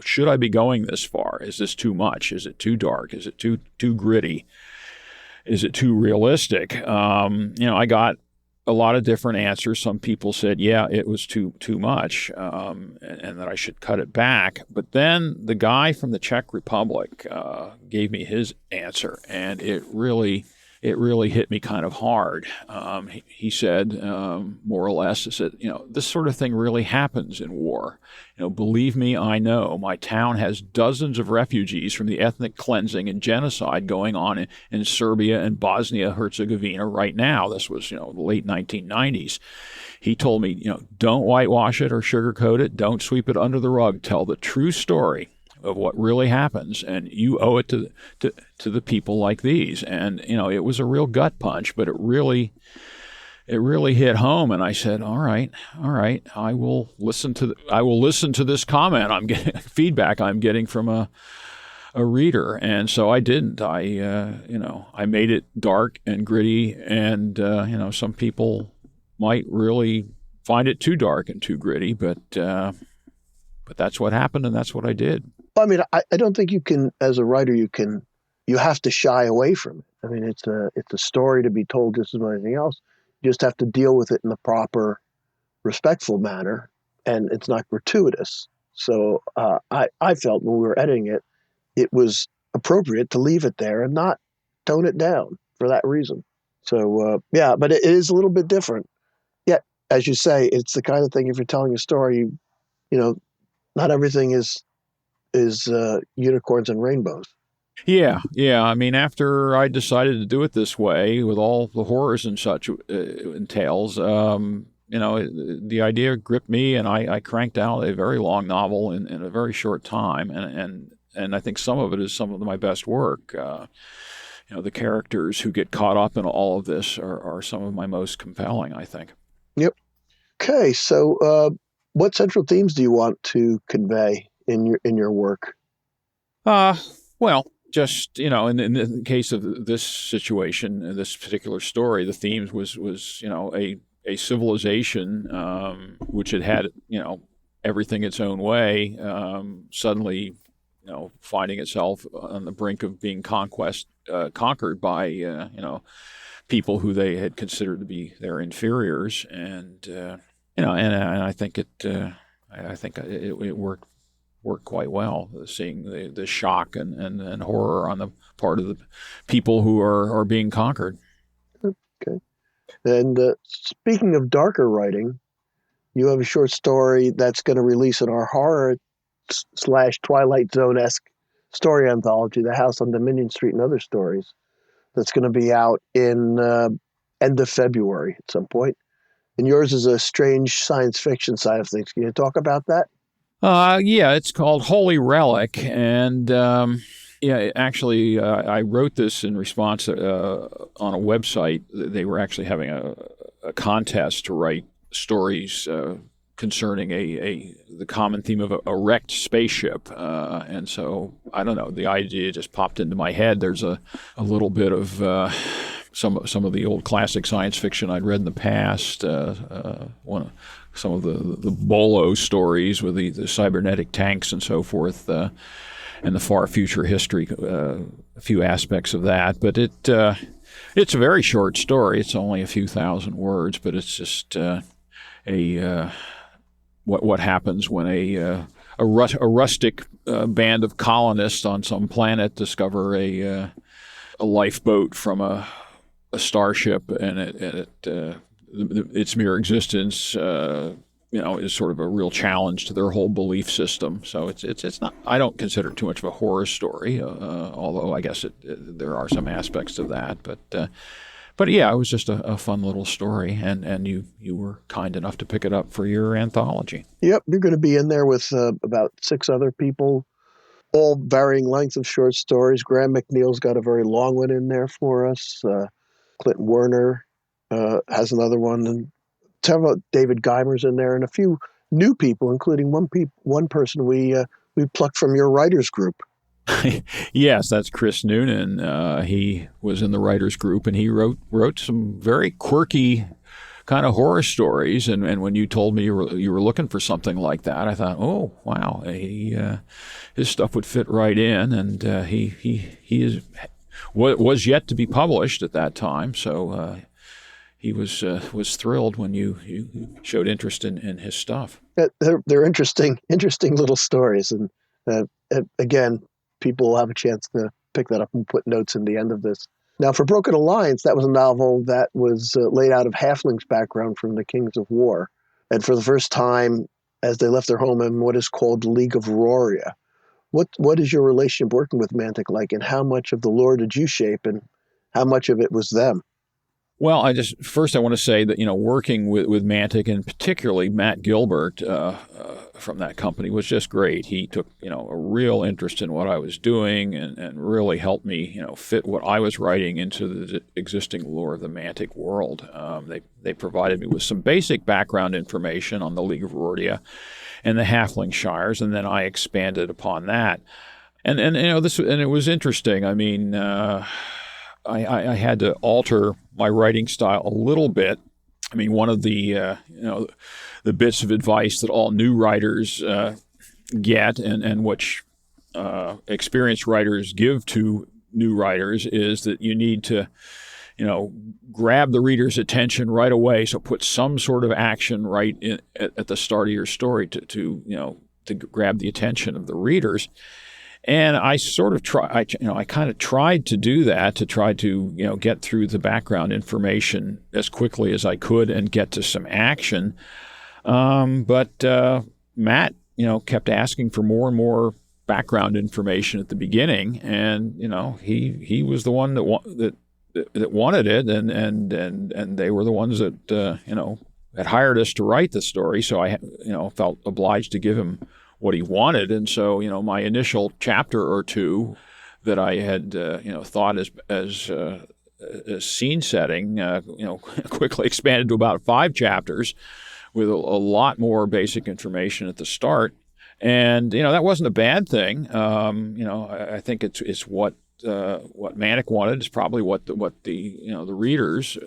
should I be going this far? Is this too much? Is it too dark? Is it too gritty? Is it too realistic? I got a lot of different answers. Some people said, yeah, it was too much, and that I should cut it back. But then the guy from the Czech Republic gave me his answer, and it really hit me kind of hard. He said, more or less, this sort of thing really happens in war. Believe me, I know. My town has dozens of refugees from the ethnic cleansing and genocide going on in Serbia and Bosnia-Herzegovina right now. This was, the late 1990s. He told me, don't whitewash it or sugarcoat it. Don't sweep it under the rug. Tell the true story of what really happens, and you owe it to the people like these. And it was a real gut punch, but it really hit home. And I said, all right, I will listen to this comment I'm getting, feedback I'm getting from a reader. And so I didn't. I made it dark and gritty, and some people might really find it too dark and too gritty, but that's what happened, and that's what I did. I mean, I don't think you can, as a writer, you have to shy away from it. I mean, it's a story to be told just as much as anything else. You just have to deal with it in the proper, respectful manner, and it's not gratuitous. So I felt when we were editing it, it was appropriate to leave it there and not tone it down for that reason. So, yeah, but it is a little bit different. Yet, as you say, it's the kind of thing, if you're telling a story, you know, not everything is unicorns and rainbows. Yeah. I mean, after I decided to do it this way, with all the horrors and such entails, the idea gripped me, and I cranked out a very long novel in a very short time, and I think some of it is some of my best work. The characters who get caught up in all of this are some of my most compelling, I think. Yep. Okay, so what central themes do you want to convey in your work? Well, just in the case of this situation, this particular story, the themes was a civilization which had everything its own way, suddenly finding itself on the brink of being conquered by people who they had considered to be their inferiors, and I think it worked quite well, seeing the shock and horror on the part of the people who are being conquered. Okay. And speaking of darker writing, you have a short story that's going to release in our horror / Twilight Zone-esque story anthology, The House on Dominion Street and Other Stories, that's going to be out in end of February at some point. And yours is a strange science fiction side of things. Can you talk about that? Yeah, it's called Holy Relic, and actually, I wrote this in response on a website. They were actually having a contest to write stories concerning the common theme of a wrecked spaceship, and so I don't know. The idea just popped into my head. There's a little bit of some of the old classic science fiction I'd read in the past. Some of the Bolo stories with the cybernetic tanks and so forth, and the far future history, a few aspects of that. But it's a very short story. It's only a few thousand words, but it's just what happens when a rustic band of colonists on some planet discover a lifeboat from a starship, and its mere existence, is sort of a real challenge to their whole belief system. So it's not. I don't consider it too much of a horror story, although I guess there are some aspects of that. But yeah, it was just a fun little story, and you were kind enough to pick it up for your anthology. Yep, you're going to be in there with about 6 other people, all varying lengths of short stories. Graham McNeil's got a very long one in there for us. Clinton Werner has another one, and David Geimer's in there, and a few new people, including one person we plucked from your writers group. Yes, that's Chris Noonan. He was in the writers group, and he wrote some very quirky kind of horror stories. And when you told me you were looking for something like that, I thought, oh wow, his stuff would fit right in. And he was yet to be published at that time, so he was thrilled when you showed interest in his stuff. They're interesting little stories, and again, people will have a chance to pick that up and put notes in the end of this. Now, for Broken Alliance, that was a novel that was laid out of Halfling's background from the Kings of War, and for the first time, as they left their home in what is called the League of Roria. What is your relationship working with Mantic like, and how much of the lore did you shape, and how much of it was them? Well, I want to say that, working with Mantic, and particularly Matt Gilbert from that company, was just great. He took, a real interest in what I was doing, and really helped me, fit what I was writing into the existing lore of the Mantic world. They provided me with some basic background information on the League of Rordia and the Halfling Shires, and then I expanded upon that. And it was interesting. I mean, I had to alter my writing style a little bit. I mean, one of the the bits of advice that all new writers get, and which experienced writers give to new writers, is that you need to grab the reader's attention right away. So put some sort of action right at the start of your story to grab the attention of the readers. And I sort of I kind of tried to do that, to try to, get through the background information as quickly as I could and get to some action. But Matt, kept asking for more and more background information at the beginning, and he was the one that wanted it, and they were the ones that had hired us to write the story. So I felt obliged to give him what he wanted, and so my initial chapter or two that I had thought as scene setting quickly expanded to about 5 chapters with a lot more basic information at the start. And that wasn't a bad thing. I think it's what Manic wanted. It's probably what the readers,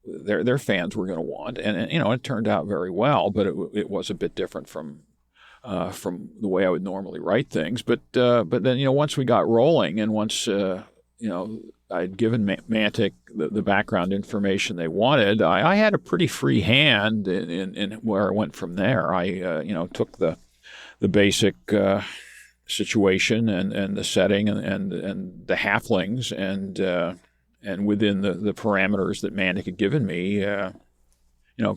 their fans were going to want, and it turned out very well. But it was a bit different from the way I would normally write things. But then once we got rolling, and once I'd given Mantic the background information they wanted, I had a pretty free hand in where I went from there. I took the basic situation and the setting and the halflings and within the parameters that Mantic had given me,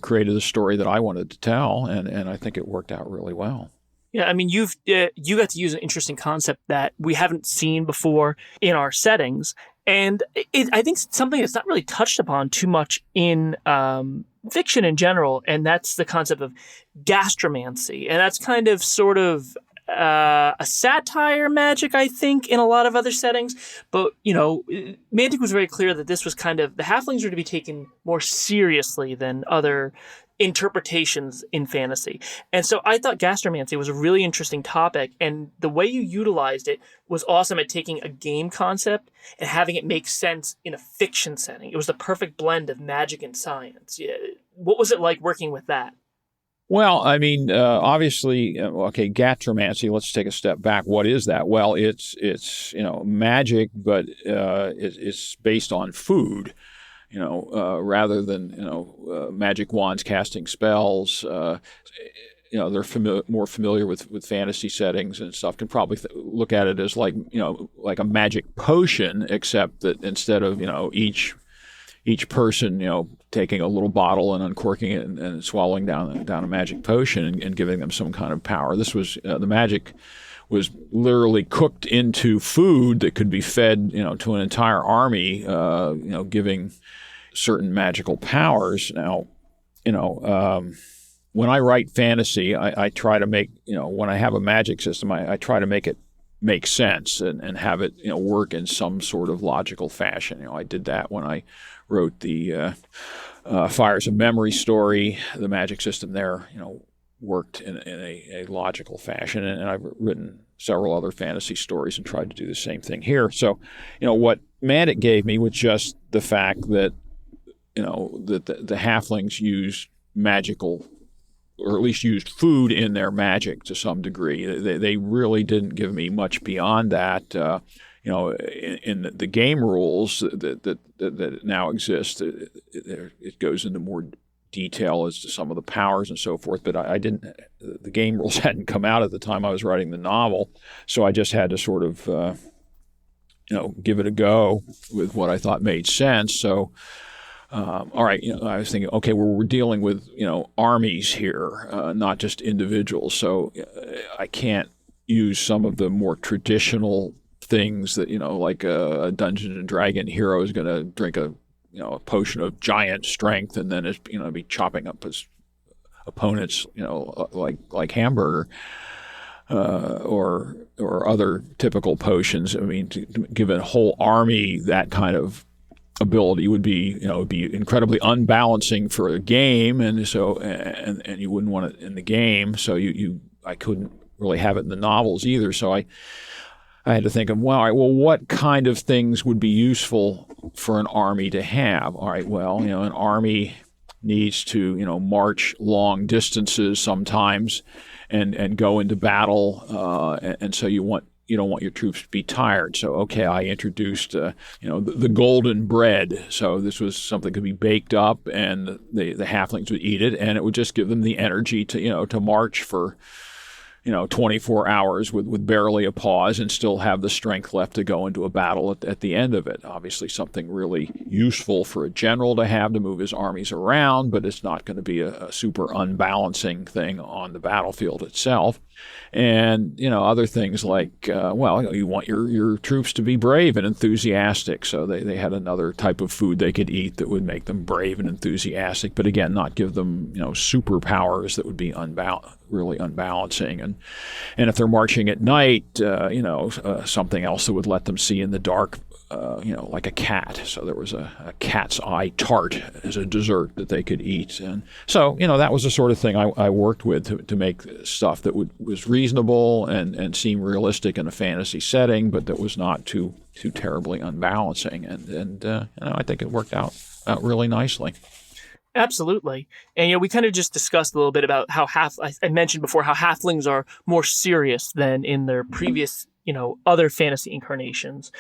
created the story that I wanted to tell, and I think it worked out really well. Yeah, I mean, you got to use an interesting concept that we haven't seen before in our settings, and I think it's something that's not really touched upon too much in fiction in general, and that's the concept of gastromancy, and that's kind of sort of a satire magic, I think, in a lot of other settings. But Mantic was very clear that this was kind of, the halflings were to be taken more seriously than other interpretations in fantasy. And so I thought gastromancy was a really interesting topic, and the way you utilized it was awesome at taking a game concept and having it make sense in a fiction setting. It was the perfect blend of magic and science. Yeah. What was it like working with that? Well, I mean, obviously, gastromancy, let's take a step back. What is that? Well, it's magic, but it's based on food. Rather than, magic wands casting spells, they're more familiar with fantasy settings and stuff, can probably look at it as like a magic potion, except that instead of, each person, taking a little bottle and uncorking it and swallowing down a magic potion and giving them some kind of power. This was, the magic was literally cooked into food that could be fed, to an entire army, giving certain magical powers. Now, when I write fantasy, I try to make, when I have a magic system, I try to make it make sense and have it, work in some sort of logical fashion. I did that when I wrote the Fires of Memory story. The magic system there, worked in a logical fashion, and I've written several other fantasy stories and tried to do the same thing here. So, what Mantic gave me was just the fact that, that the halflings used magical, or at least used food in their magic to some degree. They really didn't give me much beyond that. In the game rules that now exist, it goes into more detail as to some of the powers and so forth, but I didn't, the game rules hadn't come out at the time I was writing the novel, so I just had to sort of, give it a go with what I thought made sense. So, all right, I was thinking, okay, well, we're dealing with, armies here, not just individuals, so I can't use some of the more traditional things that, like a Dungeons and Dragon hero is going to drink a potion of giant strength and then be chopping up his opponents, like hamburger, or other typical potions. I mean, to give a whole army that kind of ability would be incredibly unbalancing for a game, and so and you wouldn't want it in the game. So I couldn't really have it in the novels either. So I had to think of, what kind of things would be useful for an army to have? All right, well, an army needs to, march long distances sometimes and go into battle. And so you don't want your troops to be tired. So, okay, I introduced, the golden bread. So this was something that could be baked up, and the halflings would eat it, and it would just give them the energy to, to march for, 24 hours with barely a pause and still have the strength left to go into a battle at the end of it. Obviously, something really useful for a general to have to move his armies around, but it's not going to be a super unbalancing thing on the battlefield itself. And, other things like, you want your troops to be brave and enthusiastic. So they had another type of food they could eat that would make them brave and enthusiastic, but again, not give them, superpowers that would be really unbalancing. And if they're marching at night, something else that would let them see in the dark, like a cat. So there was a cat's eye tart as a dessert that they could eat. And so, that was the sort of thing I worked with to make stuff that was reasonable and seemed realistic in a fantasy setting, but that was not too terribly unbalancing. And I think it worked out really nicely. Absolutely. And, we kind of just discussed a little bit about how I mentioned before how halflings are more serious than in their previous, other fantasy incarnations.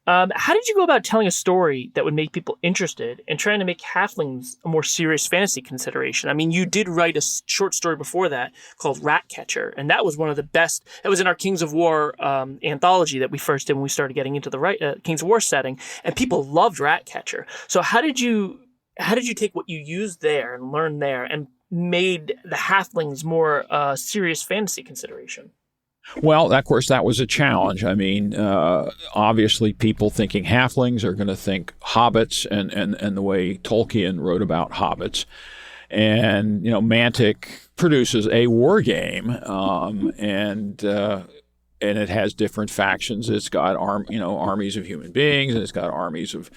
How did you go about telling a story that would make people interested and trying to make halflings a more serious fantasy consideration? I mean, you did write a short story before that called Ratcatcher, and that was one of the best. It was in our Kings of War anthology that we first did when we started getting into the Kings of War setting, and people loved Ratcatcher. So how did you take what you used there and learned there and made the halflings more serious fantasy consideration? Well, of course, that was a challenge. I mean, obviously, people thinking halflings are going to think hobbits and the way Tolkien wrote about hobbits. And, Mantic produces a war game, and it has different factions. It's got armies of human beings, and it's got armies of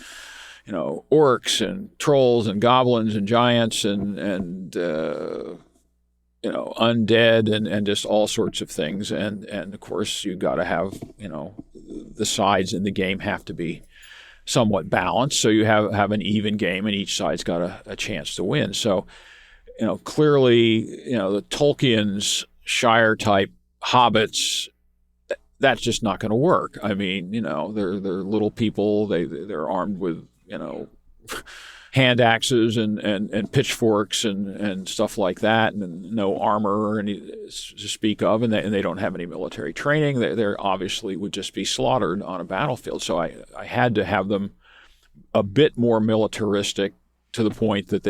orcs and trolls and goblins and giants and undead and just all sorts of things. And of course, you got to have, the sides in the game have to be somewhat balanced. So you have an even game and each side's got a chance to win. So, clearly, the Tolkien's Shire type hobbits, that's just not going to work. I mean, they're little people. They're armed with, hand axes and pitchforks and stuff like that, and no armor or any to speak of, and they don't have any military training. They obviously would just be slaughtered on a battlefield. So I had to have them a bit more militaristic to the point that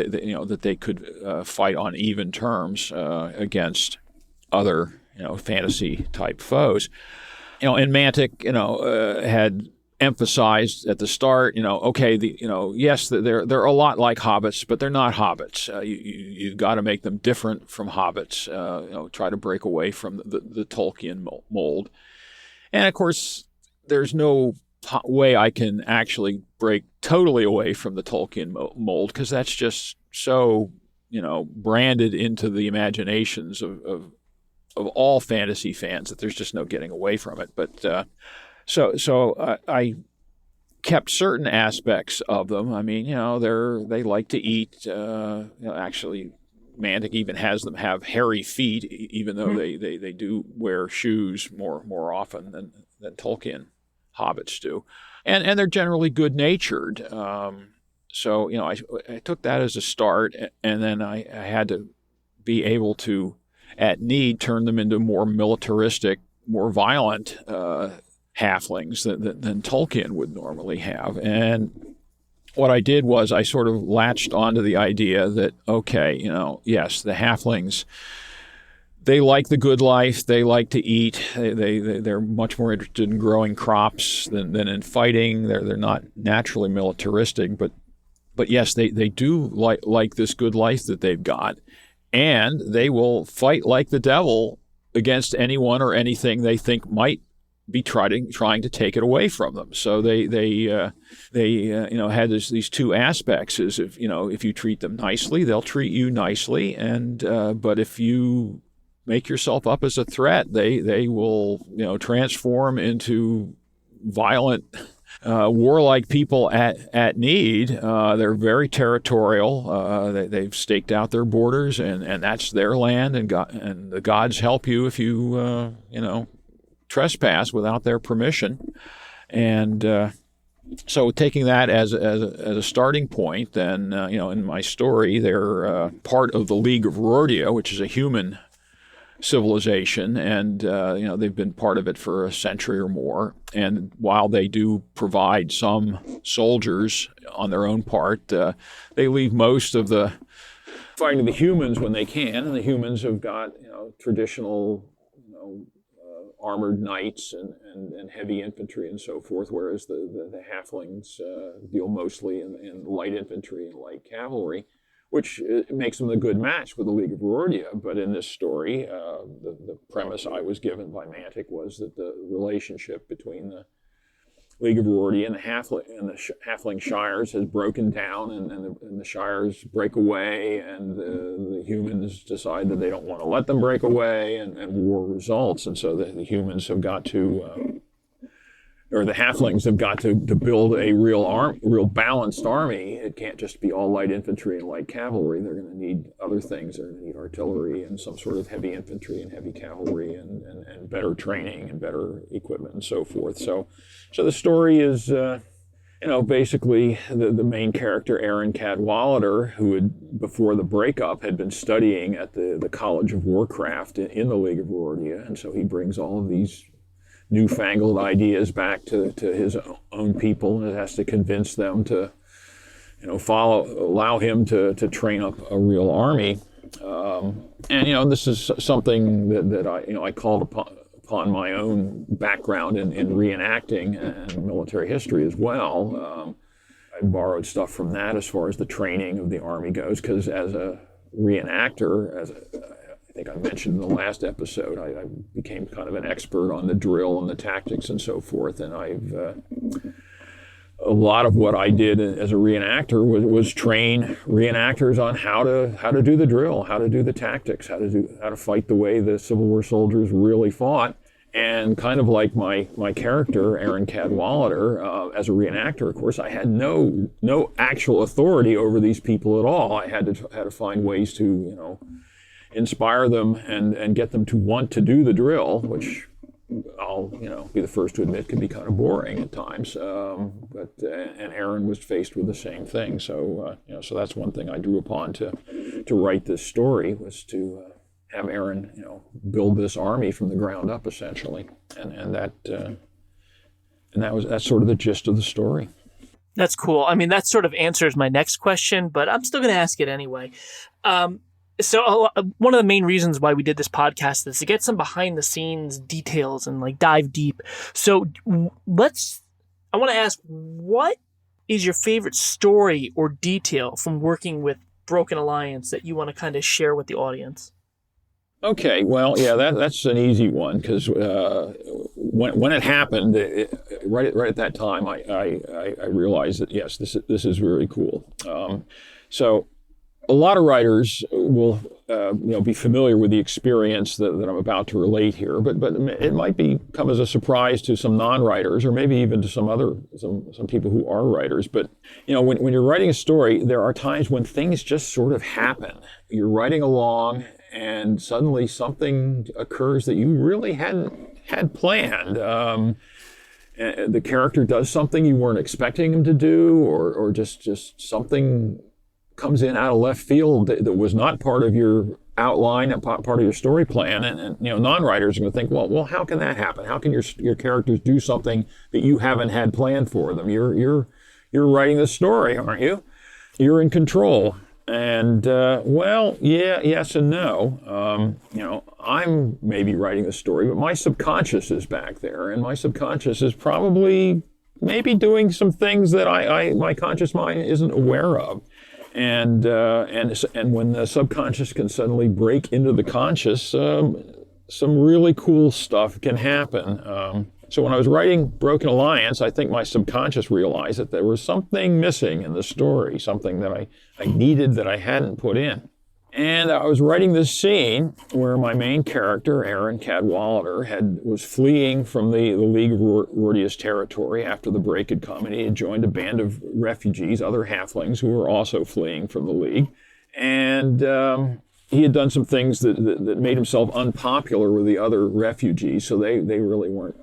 they could fight on even terms against other fantasy type foes. And Mantic had emphasized at the start, yes, they're a lot like hobbits, but they're not hobbits. You've got to make them different from hobbits. Try to break away from the Tolkien mold. And of course, there's no way I can actually break totally away from the Tolkien mold because that's just so branded into the imaginations of all fantasy fans that there's just no getting away from it. But So I kept certain aspects of them. I mean, they like to eat. Actually, Mantic even has them have hairy feet, even though they do wear shoes more often than Tolkien hobbits do, and they're generally good natured. So I took that as a start, and then I had to be able to, at need, turn them into more militaristic, more violent halflings than Tolkien would normally have. And what I did was I sort of latched onto the idea that, okay, yes, the halflings, they like the good life. They like to eat. They're much more interested in growing crops than in fighting. They're not naturally militaristic, but yes, they do like this good life that they've got. And they will fight like the devil against anyone or anything they think might be trying to take it away from them. So they had these two aspects: is if you treat them nicely, they'll treat you nicely, and but if you make yourself up as a threat, they will transform into violent, warlike people at need. They're very territorial. They've staked out their borders, and that's their land, and the gods help you if you trespass without their permission. And so taking that as a starting point, then in my story, they're part of the League of Rordia, which is a human civilization, and they've been part of it for a century or more. And while they do provide some soldiers on their own part, they leave most of the fighting the humans when they can, and the humans have got traditional armored knights and heavy infantry and so forth, whereas the halflings deal mostly in light infantry and light cavalry, which makes them a good match with the League of Rordia. But in this story, the premise I was given by Mantic was that the relationship between the League of Rordia and the halfling shires has broken down, and the shires break away, and the humans decide that they don't want to let them break away, and war results. And so the humans have got to, or the halflings have got to build a real balanced army. It can't just be all light infantry and light cavalry. They're going to need other things. They're going to need artillery and some sort of heavy infantry and heavy cavalry and better training and better equipment and so forth. So the story is, basically the main character, Aaron Cadwallader, who had, before the breakup, had been studying at the College of Warcraft in the League of Rordia. And so he brings all of these newfangled ideas back to his own people, and has to convince them to, allow him to train up a real army. And this is something that I called upon my own background in reenacting and military history as well. I borrowed stuff from that as far as the training of the army goes, because as a reenactor, I think I mentioned in the last episode, I became kind of an expert on the drill and the tactics and so forth. And a lot of what I did as a reenactor was train reenactors on how to do the drill, how to do the tactics, how to fight the way the Civil War soldiers really fought. And kind of like my character, Aaron Cadwallader, as a reenactor, of course, I had no actual authority over these people at all. I had to find ways to, inspire them and get them to want to do the drill, which I'll be the first to admit can be kind of boring at times. But Aaron was faced with the same thing. So so that's one thing I drew upon to write this story, was to have Aaron build this army from the ground up, essentially, and that's sort of the gist of the story. That's cool. I mean, that sort of answers my next question, but I'm still going to ask it anyway. So one of the main reasons why we did this podcast is to get some behind the scenes details and dive deep. So I want to ask, what is your favorite story or detail from working with Broken Alliance that you want to kind of share with the audience? Okay, well, yeah, that's an easy one, because when it happened, right at that time, I realized that yes, this is really cool. So a lot of writers will be familiar with the experience that I'm about to relate here, but it might come as a surprise to some non-writers, or maybe even to some people who are writers. But when you're writing a story, there are times when things just sort of happen. You're writing along, and suddenly something occurs that you really hadn't had planned. The character does something you weren't expecting him to do, or just something comes in out of left field that was not part of your outline, part of your story plan, and non-writers are going to think, well, how can that happen? How can your characters do something that you haven't had planned for them? You're writing the story, aren't you? You're in control. And yes and no. I'm maybe writing the story, but my subconscious is back there, and my subconscious is probably maybe doing some things that my conscious mind isn't aware of. And when the subconscious can suddenly break into the conscious, some really cool stuff can happen. So when I was writing Broken Alliance, I think my subconscious realized that there was something missing in the story, something that I needed that I hadn't put in. And I was writing this scene where my main character, Aaron Cadwallader, was fleeing from the League of Rordia's territory after the break had come, and he had joined a band of refugees, other halflings, who were also fleeing from the League. And he had done some things that made himself unpopular with the other refugees, so they really weren't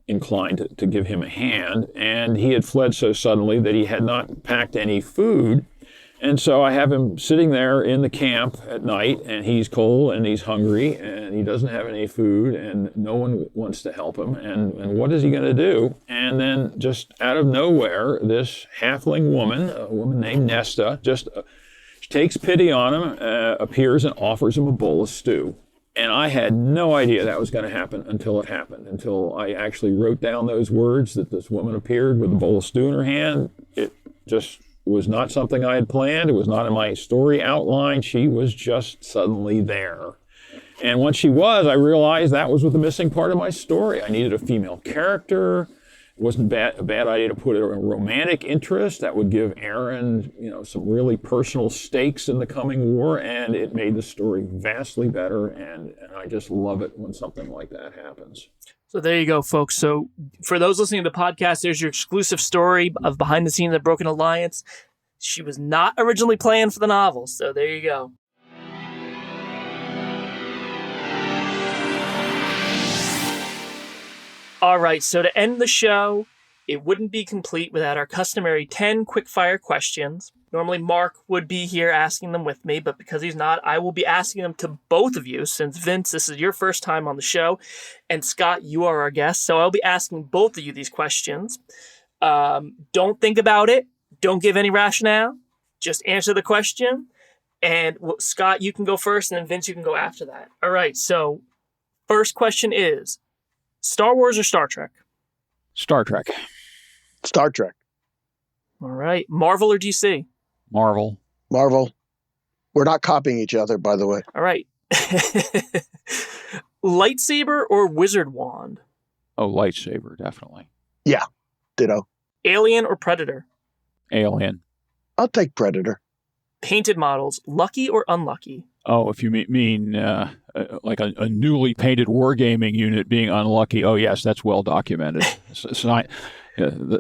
inclined to give him a hand. And he had fled so suddenly that he had not packed any food. And so I have him sitting there in the camp at night, and he's cold and he's hungry and he doesn't have any food and no one wants to help him. And what is he going to do? And then just out of nowhere, this halfling woman, a woman named Nesta, just takes pity on him, appears and offers him a bowl of stew. And I had no idea that was going to happen until it happened, until I actually wrote down those words that this woman appeared with a bowl of stew in her hand. It just was not something I had planned. It was not in my story outline. She was just suddenly there. And once she was, I realized that was the missing part of my story. I needed a female character. It wasn't a bad idea to put a romantic interest that would give Aaron, some really personal stakes in the coming war, and it made the story vastly better, and I just love it when something like that happens. So there you go, folks. So for those listening to the podcast, there's your exclusive story of behind the scenes of Broken Alliance. She was not originally planned for the novel, so there you go. All right, so to end the show, it wouldn't be complete without our customary 10 quick-fire questions. Normally, Mark would be here asking them with me, but because he's not, I will be asking them to both of you, since, Vince, this is your first time on the show, and Scott, you are our guest, so I'll be asking both of you these questions. Don't think about it. Don't give any rationale. Just answer the question. And Scott, you can go first, and then Vince, you can go after that. All right, so first question is, Star Wars or Star Trek? Star Trek. Star Trek. All right. Marvel or DC? Marvel. Marvel. We're not copying each other, by the way. All right. Lightsaber or wizard wand? Oh, lightsaber, definitely. Yeah, ditto. Alien or Predator? Alien. I'll take Predator. Painted models, lucky or unlucky? Oh, if you mean like a newly painted wargaming unit being unlucky, oh yes, that's well documented.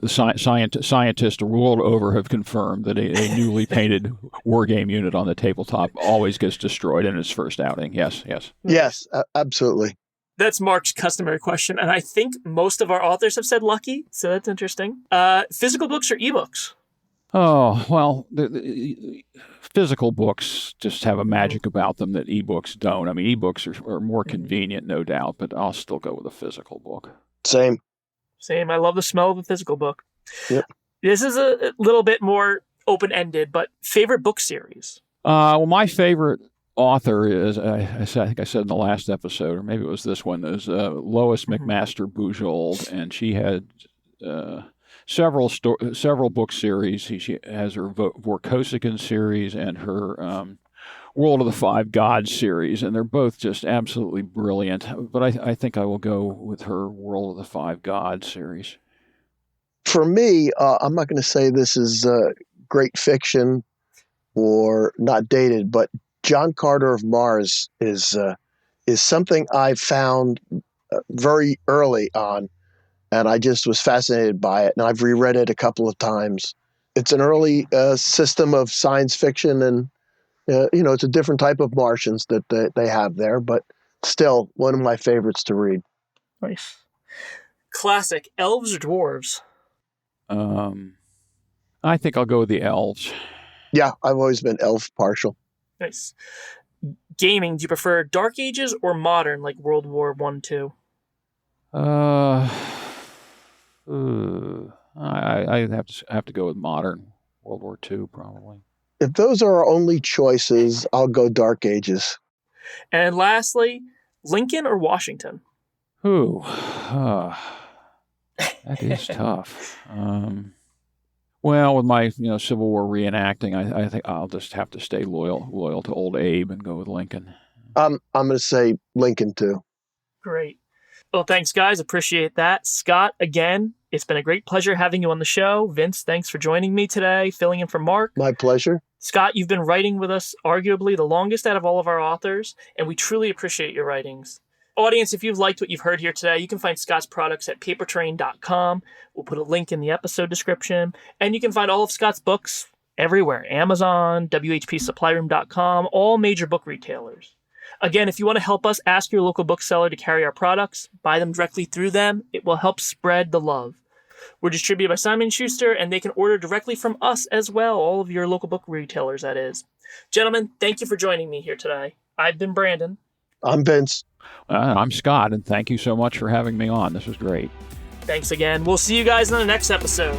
Scientists the world over have confirmed that a newly painted wargame unit on the tabletop always gets destroyed in its first outing. Yes. Yes, absolutely. That's Mark's customary question, and I think most of our authors have said lucky, so that's interesting. Physical books or ebooks? Oh, well, the physical books just have a magic about them that ebooks don't. I mean, ebooks are more convenient, no doubt, but I'll still go with a physical book. Same. I love the smell of a physical book. Yep. This is a little bit more open-ended, but favorite book series? Well, my favorite author is, I think I said in the last episode, or maybe it was this one, is Lois McMaster Bujold, and she had several book series. She has her Vorkosigan series and her World of the Five Gods series, and they're both just absolutely brilliant. But I think I will go with her World of the Five Gods series. For me, I'm not going to say this is great fiction or not dated, but John Carter of Mars is something I found very early on. And I just was fascinated by it. And I've reread it a couple of times. It's an early system of science fiction. And, it's a different type of Martians that they have there. But still, one of my favorites to read. Nice. Classic. Elves or dwarves? I think I'll go with the elves. Yeah, I've always been elf partial. Nice. Gaming. Do you prefer Dark Ages or modern, like World War I, II? I have to go with modern. World War II, probably. If those are our only choices, I'll go Dark Ages. And lastly, Lincoln or Washington? Ooh, that is tough. Well, with my Civil War reenacting, I think I'll just have to stay loyal to old Abe and go with Lincoln. I'm going to say Lincoln too. Great. Well, thanks, guys. Appreciate that. Scott, again, it's been a great pleasure having you on the show. Vince, thanks for joining me today, filling in for Mark. My pleasure. Scott, you've been writing with us arguably the longest out of all of our authors, and we truly appreciate your writings. Audience, if you've liked what you've heard here today, you can find Scott's products at papertrain.com. We'll put a link in the episode description, and you can find all of Scott's books everywhere. Amazon, WHPsupplyroom.com, all major book retailers. Again, if you want to help us, ask your local bookseller to carry our products. Buy them directly through them. It will help spread the love. We're distributed by Simon & Schuster, and they can order directly from us as well, all of your local book retailers, that is. Gentlemen, thank you for joining me here today. I've been Brandon. I'm Vince. I'm Scott, and thank you so much for having me on. This was great. Thanks again. We'll see you guys on the next episode.